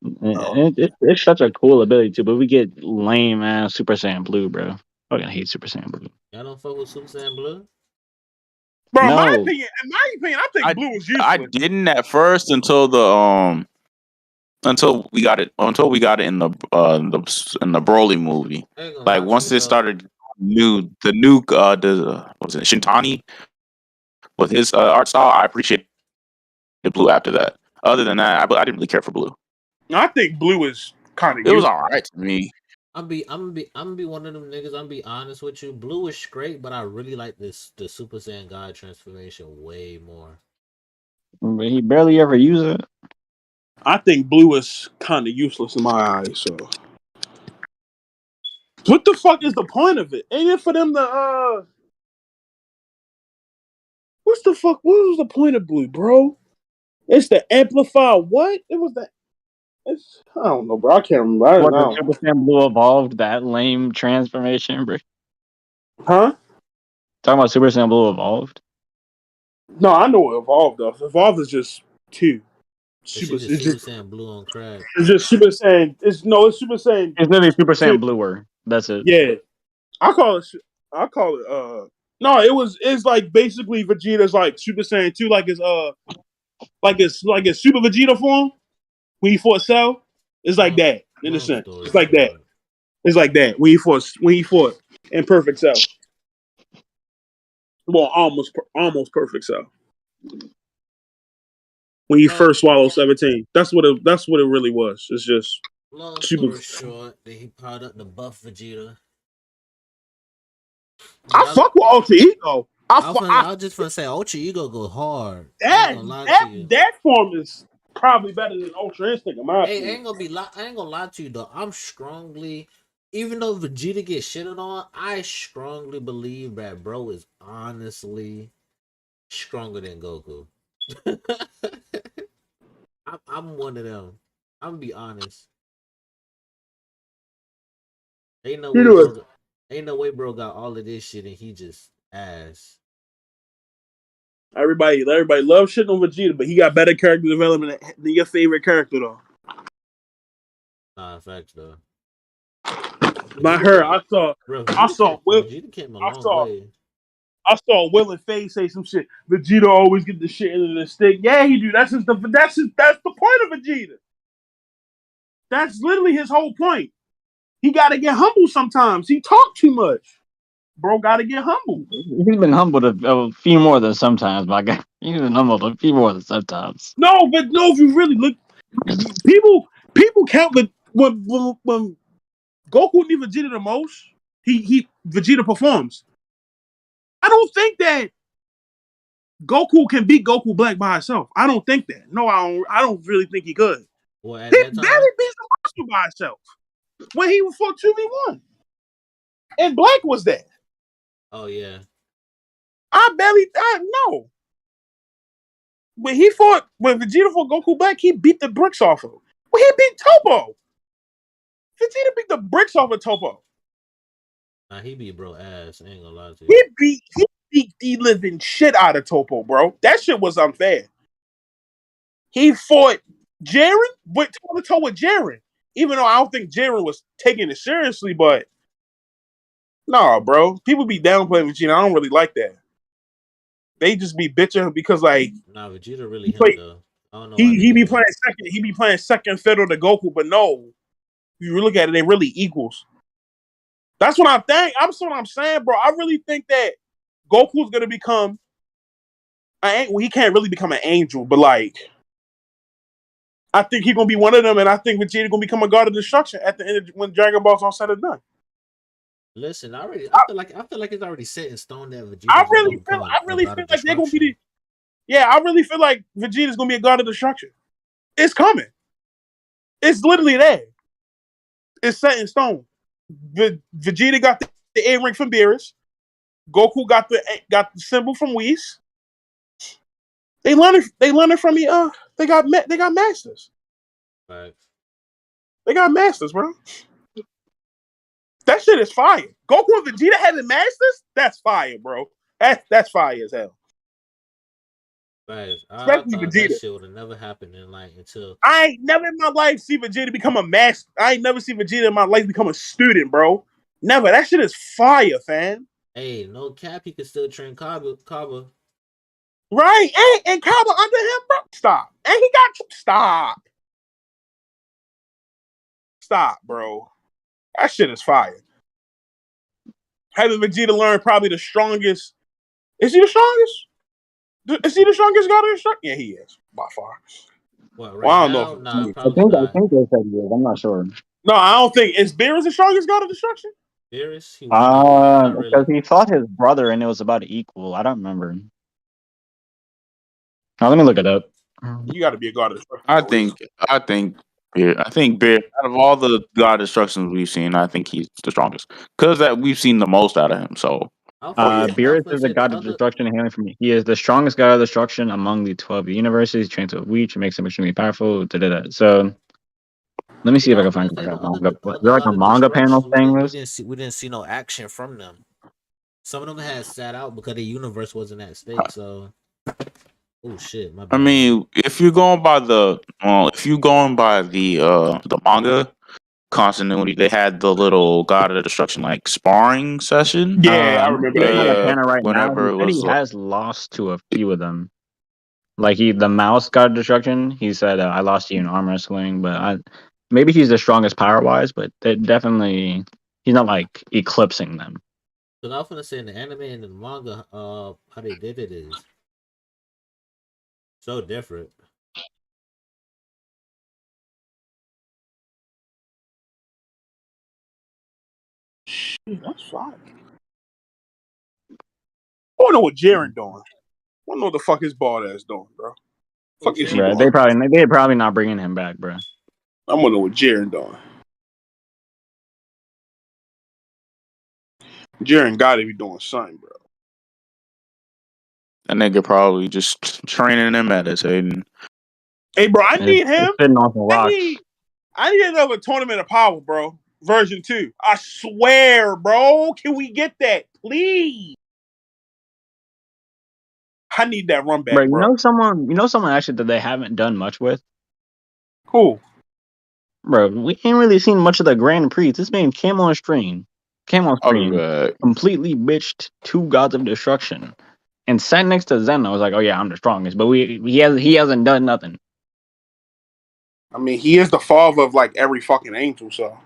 It's such a cool ability too, but we get lame ass Super Saiyan Blue, bro. I fucking hate Super Saiyan Blue. Y'all don't fuck with Super Saiyan Blue? Bro, No. in my opinion, I think Blue is useless. I didn't at first until we got it in the Broly movie. Like once it started the new was it Shintani with his art style, I appreciated Blue after that. Other than that, I didn't really care for Blue. I think Blue is kind of. It was alright to me. I'm gonna be one of them niggas. I'm gonna be honest with you. Blue is great, but I really like the Super Saiyan God transformation way more. But he barely ever use it. I think Blue is kind of useless in my eyes. So, what the fuck is the point of it? Ain't it for them to What's the fuck? What was the point of Blue, bro? It's to amplify what? It was that. I don't know, bro. I can't remember. I don't know. Super Saiyan Blue evolved that lame transformation, bro. Huh? Talking about Super Saiyan Blue evolved? No, I know what evolved though. Evolved is just 2. Super Saiyan Blue on crack. It's just Super Saiyan. It's Super Saiyan. It's literally Super Saiyan Bluer. That's it. Yeah, I call it. No, it's like basically Vegeta's like Super Saiyan 2, like his Super Vegeta form. when he fought Cell, it's like that in a Long sense. story It's like that. short. It's like that when he fought in Perfect Cell. Well, almost Perfect Cell. When he first swallowed 17, that's what it really was. It's just Long super. story short, that he piled up the buff Vegeta. I fuck with Ultra Ego. I was just gonna say Ultra Ego go hard. I ain't gonna lie to you. That form is probably better than Ultra Instinct in my opinion. I ain't gonna lie to you though. I'm strongly, even though Vegeta gets shitted on, I strongly believe that bro is honestly stronger than Goku. I'm one of them. I'm gonna be honest. Ain't no way, bro got all of this shit and he just ass. Everybody loves shit on Vegeta, but he got better character development than your favorite character though. Nah, facts though. Not her. I saw Vegeta came a long way. I saw Will and Faye say some shit. Vegeta always get the shit into the stick. Yeah, he do. That's the point of Vegeta. That's literally his whole point. He got to get humble sometimes. He talk too much. Bro, got to get humble. He's been humbled a few more than sometimes, my guy. He's been humbled a few more than sometimes. No, if you really look, people count. But when Goku needs Vegeta the most, Vegeta performs. I don't think that Goku can beat Goku Black by himself. I don't think that. No, I don't really think he could. Well, He barely beats the monster by himself when he fought 2v1. And Black was there. Oh yeah. I know. When Vegeta fought Goku Black, he beat the bricks off him. Well, he beat Topo. Vegeta beat the bricks off of Topo. Nah, he beat bro ass. I ain't gonna lie to you. He beat the living shit out of Topo, bro. That shit was unfair. He fought Jiren, went toe to toe with Jiren. Even though I don't think Jiren was taking it seriously, but no, bro. People be downplaying Vegeta. I don't really like that. They just be bitching because like Vegeta really him though. I don't know. He be playing second fiddle to Goku, but no. If you look at it, they really equals. That's what I'm saying. I'm saying, bro. I really think that Goku's gonna become he can't really become an angel, but like I think he's gonna be one of them, and I think Vegeta gonna become a god of destruction at the end of when Dragon Ball's all said and done. Listen, I feel like it's already set in stone that Vegeta. I really feel like they're gonna be I really feel like Vegeta's gonna be a god of destruction. It's coming. It's literally there. It's set in stone. Vegeta got the A ring from Beerus. Goku got the symbol from Whis. They learned it from me. They got masters. Right. They got masters, bro. That shit is fire. Goku and Vegeta having masters? That's fire, bro. That's fire as hell. Right. I thought Vegeta. That shit would have never happened until I ain't never in my life see Vegeta become a master. I ain't never see Vegeta in my life become a student, bro. Never. That shit is fire, fam. Hey, no cap, he can still train Kaba. Right, and Kaba under him, bro. Stop. And he got Stop, bro. That shit is fire. Having Vegeta learn probably the strongest. Is he the strongest? Is he the strongest god of destruction? Yeah, he is by far. What, right I don't know. I think they said he is. I'm not sure. No, I don't think. Is Beerus the strongest god of destruction? Beerus? Because he fought his brother and it was about equal. I don't remember. Now let me look it up. You got to be a god of destruction. I think Beer, out of all the god destructions we've seen, I think he's the strongest because that we've seen the most out of him. So Beerus is a god of destruction hailing from me. He is the strongest god of destruction among the 12 universes. He trains with Weech, makes him extremely powerful. So let me see if I can find manga. Is there like a manga panel saying this? We didn't see no action from them. Some of them had sat out because the universe wasn't at stake. So, oh shit! My bad. I mean, if you're going by the manga continuity, they had the little God of Destruction like sparring session. Yeah, I remember that. Right whenever now, he has lost to a few of them. Like the mouse got destruction. He said, "I lost you in armor swing," but maybe he's the strongest power wise, but definitely he's not like eclipsing them. So I was gonna say in the anime and in the manga, how they did it is so different. That's fine. I don't know what Jaren doing. I don't know what the fuck his bald ass doing, bro. Fuck is he Bro, doing? they're probably not bringing him back, bro. I want to know what Jaren doing. Jaren got to be doing something, bro. That nigga probably just training and meditating. Hey, bro, I need him. Sitting on some rocks. I need another Tournament of Power, bro. Version 2. I swear, bro. Can we get that, please? I need that run back, Bro, bro. You know someone actually that they haven't done much with? Cool. Bro, we ain't really seen much of the Grand Prix. This man came on stream, completely bitched 2 Gods of Destruction, and sat next to Zen. I was like, oh yeah, I'm the strongest, but he hasn't done nothing. I mean, he is the father of like every fucking angel, so.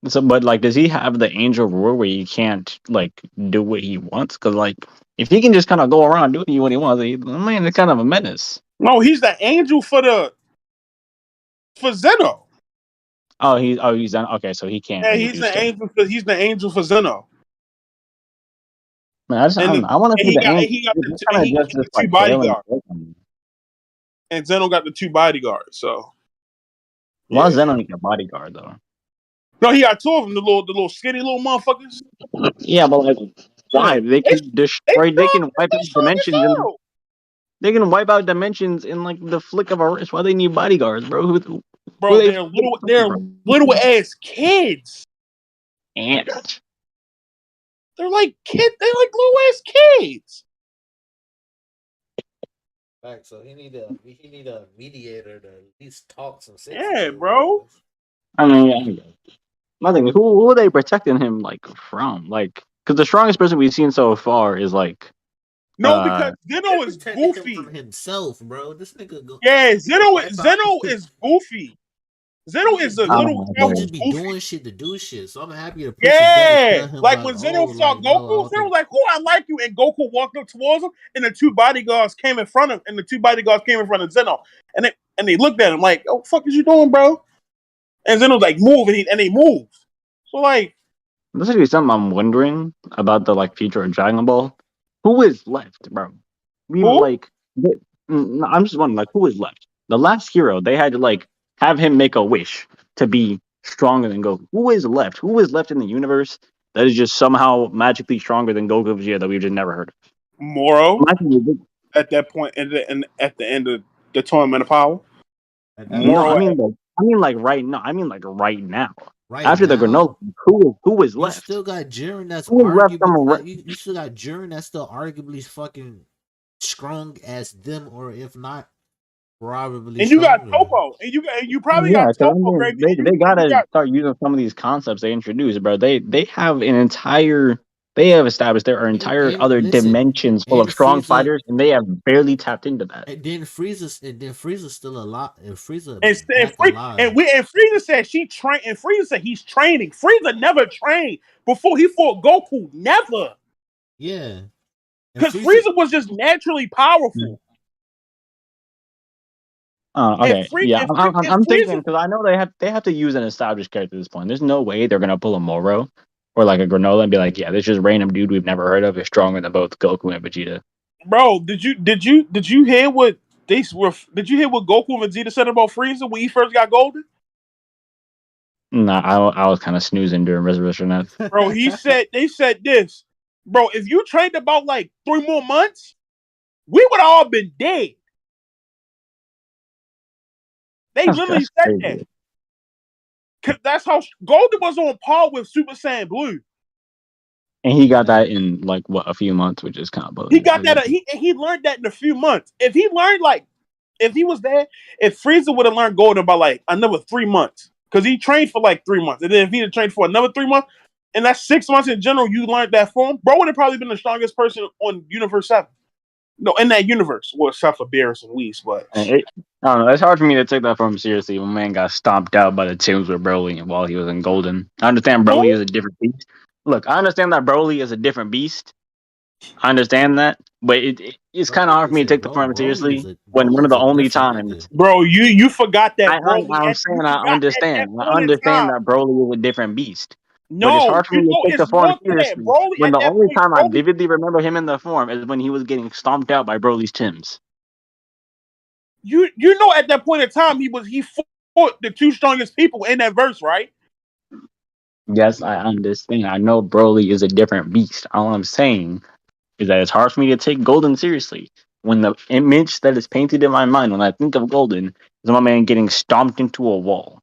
So, but like, does he have the angel rule where he can't like do what he wants? Because like, if he can just kind of go around doing what he wants, the man is kind of a menace. No, he's the angel for Zeno. He's done. Okay, so he can't. Yeah, Really he's the angel for Zeno. Man, I want to see the angel. He got just the like two bodyguards. And Zeno got the 2 bodyguards, so. Why Yeah. Zeno need a bodyguard though? No, he got 2 of them, the little skinny little motherfuckers. Yeah, but like, why? They can destroy. They can wipe out dimensions. They can wipe out dimensions in like the flick of a wrist. Why they need bodyguards, bro? Bro, they're little ass kids. And They're like kids. They're like little ass kids. Right, so he need a mediator to at least talk some sense. Yeah, bro. I mean, nothing. Who are they protecting him like from? Like, because the strongest person we've seen so far is like. No, because Zeno is goofy from himself, bro. This nigga go. Yeah, Zeno is goofy. Zeno is a little. He just be doing shit to do shit. So I'm happy to. Yeah, like when Zeno saw Goku, Zeno was like, "Oh, I like you," and Goku walked up towards him, and the 2 bodyguards came in front of Zeno, and they looked at him like, "Oh, fuck is you doing, bro?" And Zeno was like, "Move," and they moved. So like, this is something I'm wondering about the like future of Dragon Ball. Who is left, bro? I'm just wondering, like, who is left? The last hero, they had to like have him make a wish to be stronger than Goku. Who is left? Who is left in the universe that is just somehow magically stronger than Goku Vegeta that we've just never heard of? Moro. At that point, at the end of the Tournament of Power. No, I mean like right now. Right after the granola, who is left? You still got Jiren that's you still got Jiren that's still arguably fucking strong as them, or if not, probably. And you got Toppo, and you probably got Toppo. They gotta start using some of these concepts they introduced, bro. They have an entire. They have established there are entire other dimensions full of strong fighters, and they have barely tapped into that. And then Frieza's still alive. And Frieza and Frieza said she trained. And Frieza said he's training. Frieza never trained before he fought Goku. Never. Yeah. Because Frieza was just naturally powerful. Okay. I'm thinking because I know they have to use an established character at this point. There's no way they're gonna pull a Moro or like a Granola and be like, yeah, this just random dude we've never heard of is stronger than both Goku and Vegeta. Bro, did you hear what Did you hear what Goku and Vegeta said about Frieza when he first got golden? Nah, I was kind of snoozing during Resurrection F. Bro, they said this. Bro, if you trained about like 3 more months, we would have all been dead. They literally said that. Cause that's how Golden was on par with Super Saiyan Blue. And he got that in like a few months, which is kind of bullshit. He got that. He learned that in a few months. If he learned if he was there, if Frieza would have learned Golden by like another 3 months, because he trained for like 3 months, and then if he had trained for another 3 months, and that's 6 months in general, you learned that form, bro would have probably been the strongest person on Universe 7. No, in that universe, well, except for Beerus and Whis, but And I don't know. It's hard for me to take that from seriously. When man got stomped out by the Tims with Broly while he was in Golden. I understand Broly is a different beast. Look, I understand that Broly is a different beast. I understand that, but it's Bro, kind of like hard you for me to said, take the form seriously when one Broly of is the a only different times nigga. bro, you forgot that I'm you saying I forgot at that understand. I point in understand time. that Broly is a different beast. But it's No, hard for me to take the it's form more to that. seriously Broly when at the that only point, time I Broly. vividly remember him in the form is when he was getting stomped out by Broly's Tims. You know at that point in time he fought the two strongest people in that verse, right? Yes, I understand. I know Broly is a different beast. All I'm saying is that it's hard for me to take Golden seriously when the image that is painted in my mind when I think of Golden is my man getting stomped into a wall.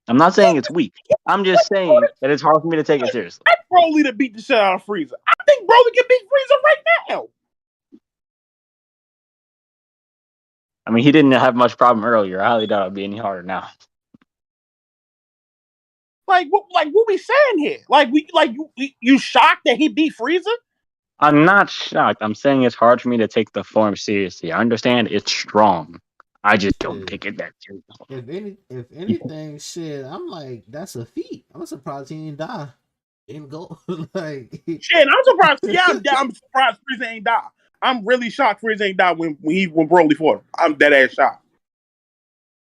I'm not saying it's weak. I'm just saying that it's hard for me to take it seriously. That's Broly to beat the shit out of Frieza. I think Broly can beat Frieza right now. I mean, he didn't have much problem earlier. I highly doubt it'll be any harder now. Like what we saying here? You shocked that he beat Frieza? I'm not shocked. I'm saying it's hard for me to take the form seriously. I understand it's strong. I just don't Shit. take it that seriously. If anything, shit, I'm like, that's a feat. I'm surprised he didn't die. Didn't go like Shit, I'm surprised. Yeah, I'm surprised Frieza ain't die. I'm really shocked Frieza ain't die when Broly fought him. I'm dead ass shocked.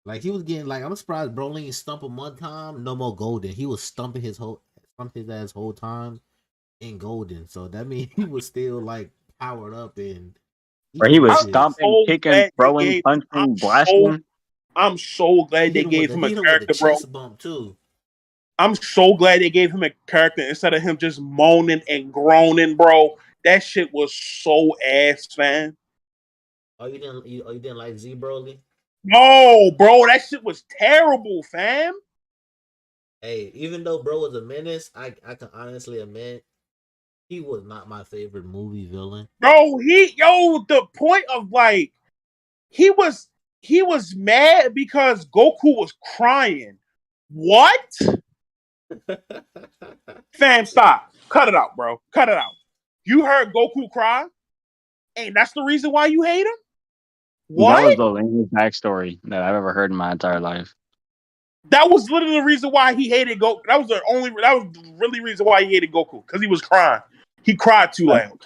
like he was getting like I'm surprised Broly ain't stump him one time. No more Golden. He was stumping his ass whole time in Golden. So that means he was still like powered up and he Where he can do was I'm shit. stomping, so kicking, glad they throwing, gave. punching, blasting. I'm so glad they gave him He a hit him with the character, bro. chest bump too. I'm so glad they gave him a character instead of him just moaning and groaning, bro. That shit was so ass, man. You didn't like Z Broly? No, bro, that shit was terrible, fam. Hey, even though bro was a menace, I can honestly admit he was not my favorite movie villain. Bro, the point of like he was mad because Goku was crying. What? Fam, stop. Cut it out, bro. Cut it out. You heard Goku cry? And that's the reason why you hate him? That was What? the lamest backstory that I've ever heard in my entire life. That was literally the reason why he hated Goku. That was the really reason why he hated Goku. Because he was crying. He cried too loud.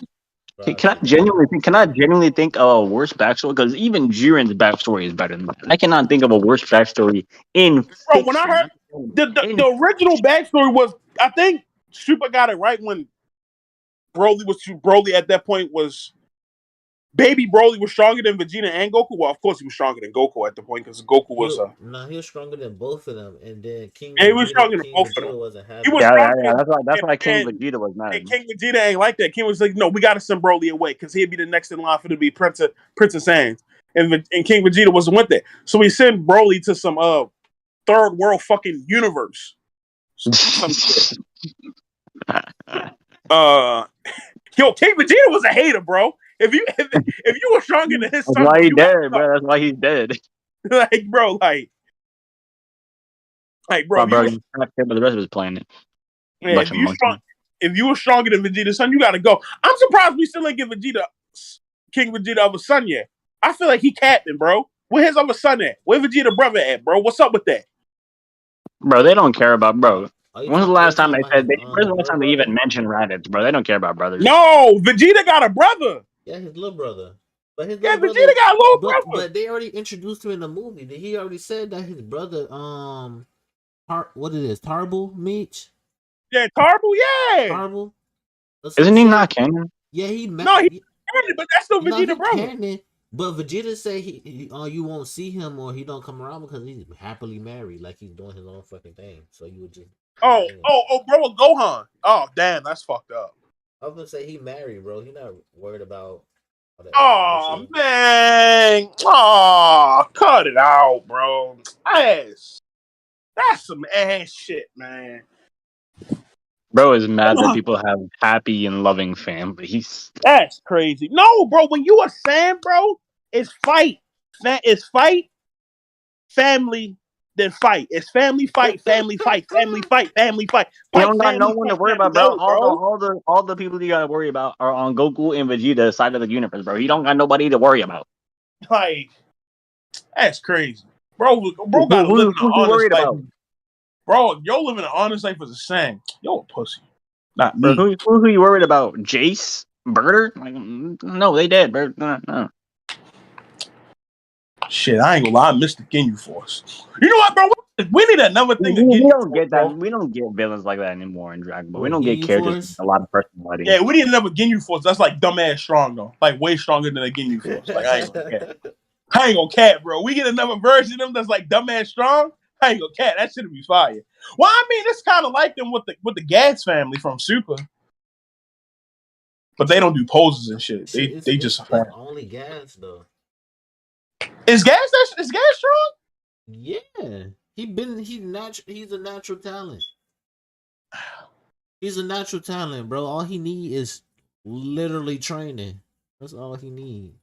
Can I genuinely think of a worse backstory? Because even Jiren's backstory is better than that. I cannot think of a worse backstory in Bro, when I fiction. heard the original backstory was, I think Super got it right when Broly at that point was baby Broly was stronger than Vegeta and Goku. Well, of course he was stronger than Goku at the point because Goku was he was stronger than both of them, and then he was stronger than both of them. Wasn't He happy. was stronger than That's why King and, Vegeta was mad. and King Vegeta ain't like that. King was like, no, we gotta send Broly away because he'd be the next in line for to be Prince of Saiyans. And King Vegeta wasn't with that. So we sent Broly to some third world fucking universe. Yo, King Vegeta was a hater, bro. If you were stronger than his That's son, why bro, he you dead, bro. That's why he's dead. like, bro, bro, Bro, you not care about the rest of his planet. man, if you were stronger than Vegeta's son, you gotta go. I'm surprised we still ain't give King Vegeta of a son yet. I feel like he captain, bro. Where his other son at? Where Vegeta brother at, bro? What's up with that? Bro, they don't care about bro. When's the last time they said when's the last time they brother? even mentioned Raditz, bro? They don't care about brothers. No, Vegeta got a brother. Yeah, his little brother. But his Yeah, little Vegeta brother, got a little brother. But they already introduced him in the movie. He already said that his brother, what it is, Tarble Meech? Yeah, Tarble, yeah. Tarble. Isn't he not canon? Yeah, No, he's canon, but that's still Vegeta brother. Canon, but Vegeta say you won't see him or he don't come around because he's happily married, like he's doing his own fucking thing. So you would just bro, Gohan. Oh, damn, that's fucked up. I was gonna say he married, bro. He not worried about. Oh man, cut it out, bro. That's some ass shit, man. Bro is mad that people have happy and loving families. That's crazy. No, bro, when you a Saiyan, bro, it's fight. It's fight, family, then fight. It's family fight, family fight, family fight, family fight, You fight, don't got no family one to fight, worry family. about, bro. No, bro. All the people you gotta worry about are on Goku and Vegeta's side of the universe, bro. You don't got nobody to worry about. Like, that's crazy. Bro Who gotta live in an you honest worried life. about? Bro, yo living an honest life as a sang. Yo a pussy. Not Bro, me. who you worried about? Jace? Birder? Like, no, they dead, bro. No. Shit, I ain't gonna lie, I missed the Ginyu Force. You know what, bro? We need another thing We again. don't get that. We don't get villains like that anymore in Dragon Ball. We don't get Ginyu characters Force? with a lot of personality. Yeah, we need another Ginyu Force. That's like dumbass strong though. Like way stronger than a Ginyu Force. Like I ain't gonna cat, bro. We get another version of them that's like dumbass strong. I ain't gonna cat. That should be fire. Well, I mean, it's kind of like them with the Gads family from Super, but they don't do poses and shit. They just a fan. Only gas though. Is Gas strong? Yeah, he's a natural talent. He's a natural talent, bro. All he need is literally training. That's all he need.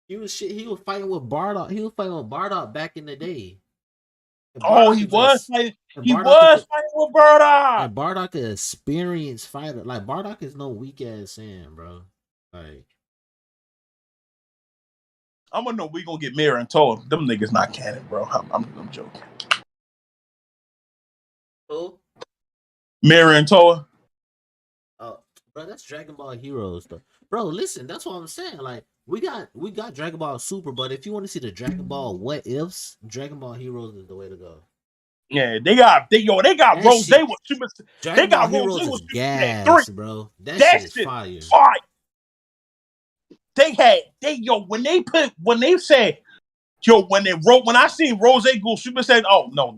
He was fighting with Bardock. He was fighting with Bardock back in the day. Oh, he was fighting. He was fighting with Bardock. And Bardock is an experienced fighter. Like Bardock is no weak ass Sam, bro. Like I'm gonna know we gonna get Mirror and Toa. Them niggas not canon, bro. I'm joking. who? Mirror and Toa. Oh, bro, that's Dragon Ball Heroes though. Bro, listen, that's what I'm saying. Like we got Dragon Ball Super, but if you want to see the Dragon Ball what ifs, Dragon Ball Heroes is the way to go. Yeah, they got Rose with Super. Dragon Ball Heroes is gas, bro. That shit is fire. When I seen Rose go Super Saiyan, oh no,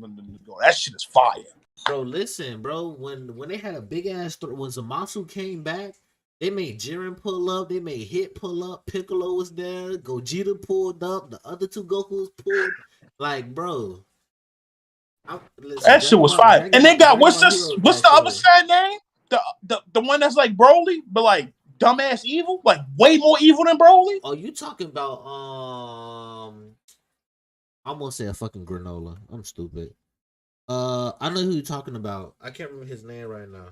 that shit is fire. Bro, listen, bro. When they had a big ass when Zamasu came back, they made Jiren pull up, they made Hit pull up, Piccolo was there, Gogeta pulled up, the other two Gokus pulled. Like, bro. That shit was fire. And they got what's the other side name? The one that's like Broly, but like dumbass evil, like way more evil than Broly. Oh, you talking about I'm gonna say a fucking granola. I'm stupid. I know who you're talking about. I can't remember his name right now.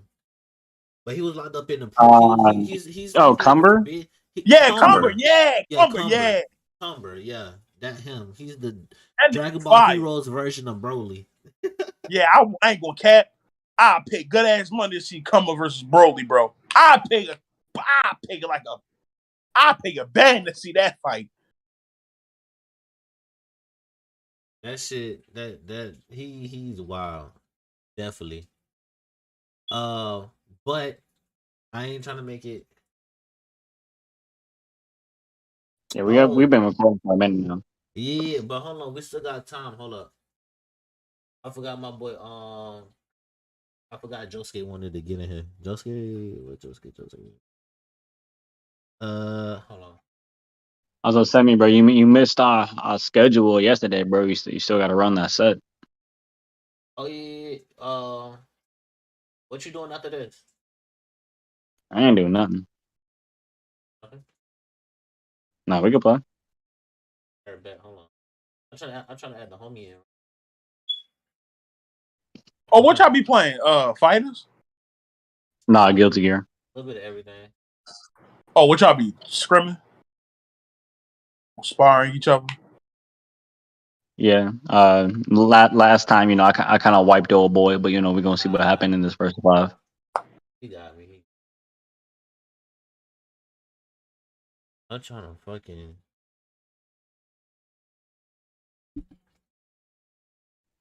But he was locked up in the prison. He's Cumber? Cumber. Cumber, yeah. That him. He's the Dragon Ball Heroes version of Broly. Yeah, I ain't gonna cap. I'll pay good ass money to see Cumber versus Broly, bro. I'll pay a band to see that fight. That shit, he's wild, definitely. But I ain't trying to make it. Yeah, we've been recording for a minute now. Yeah, but hold on, we still got time. Hold up, I forgot my boy. I forgot Josuke wanted to get in here. Josuke. Hold on. I was gonna say, bro, you missed our schedule yesterday, bro. You still got to run that set. Oh yeah. What you doing after this? I ain't doing nothing. Okay. No, we can play. Bet. Hold on. I'm trying to add the homie in. Oh, what y'all be playing? Fighters? Nah, Guilty Gear. A little bit of everything. Oh, what y'all be scrimming? Sparring each other? Yeah. Last time, I kind of wiped old boy, but we're gonna see what happened in this first 5. He got me. I'm trying to fucking.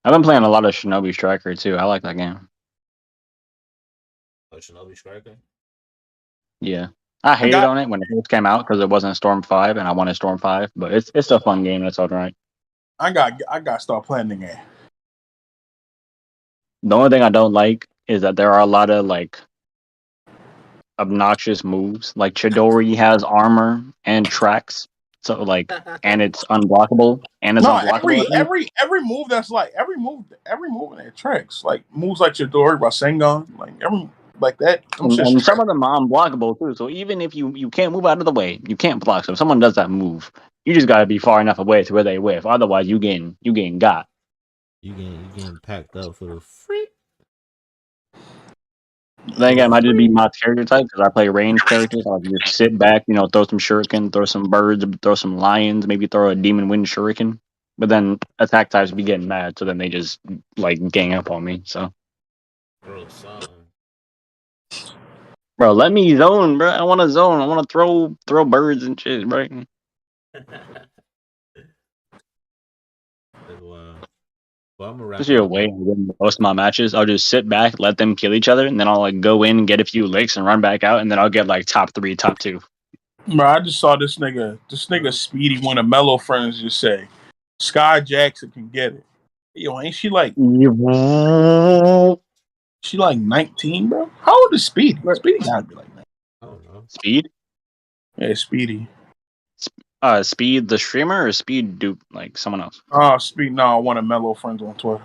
I've been playing a lot of Shinobi Striker too. I like that game. Oh, Shinobi Striker? Yeah. I hated on it when it first came out because it wasn't Storm 5 and I wanted Storm 5, but it's a fun game. That's all right. I got to start playing the game. The only thing I don't like is that there are a lot of like obnoxious moves. Like Chidori has armor and tracks, so like, and it's unblockable and it's unblockable. Every move that's like every move in their tracks, like moves like Chidori, Rasengan, like every like that. And some of them are unblockable too. So even if you can't move out of the way, you can't block. So if someone does that move, You just gotta be far enough away to where they whiff. Otherwise, you getting got. You getting packed up for the free. Then again, it might just be my character type because I play range characters. I'll just sit back, throw some shuriken, throw some birds, throw some lions, maybe throw a demon wind shuriken. But then attack types be getting mad, so then they just like gang up on me. So, Bro, something. bro, let me zone, bro. I want to zone. I want to throw birds and shit, bro. That's wild. Well, I'm gonna wrap This it is a up. way to win most of my matches. I'll just sit back, let them kill each other, and then I'll like go in, get a few licks, and run back out, and then I'll get like top 3, top 2. Bro, I just saw this nigga Speedy, one of Mellow friends, just say, Sky Jackson can get it. Yo, ain't she like 19, bro? How old is Speedy? Speedy gotta be like 19. I don't know. Speed, Yeah, Speedy. Speed the streamer or Speed Dupe like someone else. Oh, Speedy. No, one of Mellow friends on Twitter.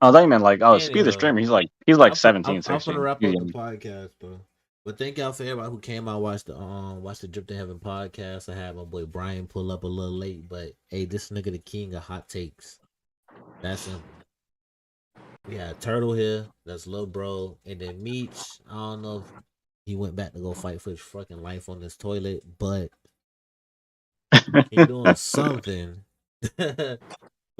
Oh, I thought you meant like Speed the Anywho, streamer. He's like I'm 17, gonna 16. wrap He's up the young. podcast, bro. But thank y'all for everybody who came out watch the Drip to Heaven podcast. I had my boy Brian pull up a little late, but hey, this nigga the king of hot takes. That's simple. We had Turtle here, that's Lil Bro, and then Meech. I don't know if he went back to go fight for his fucking life on this toilet, but he doing something.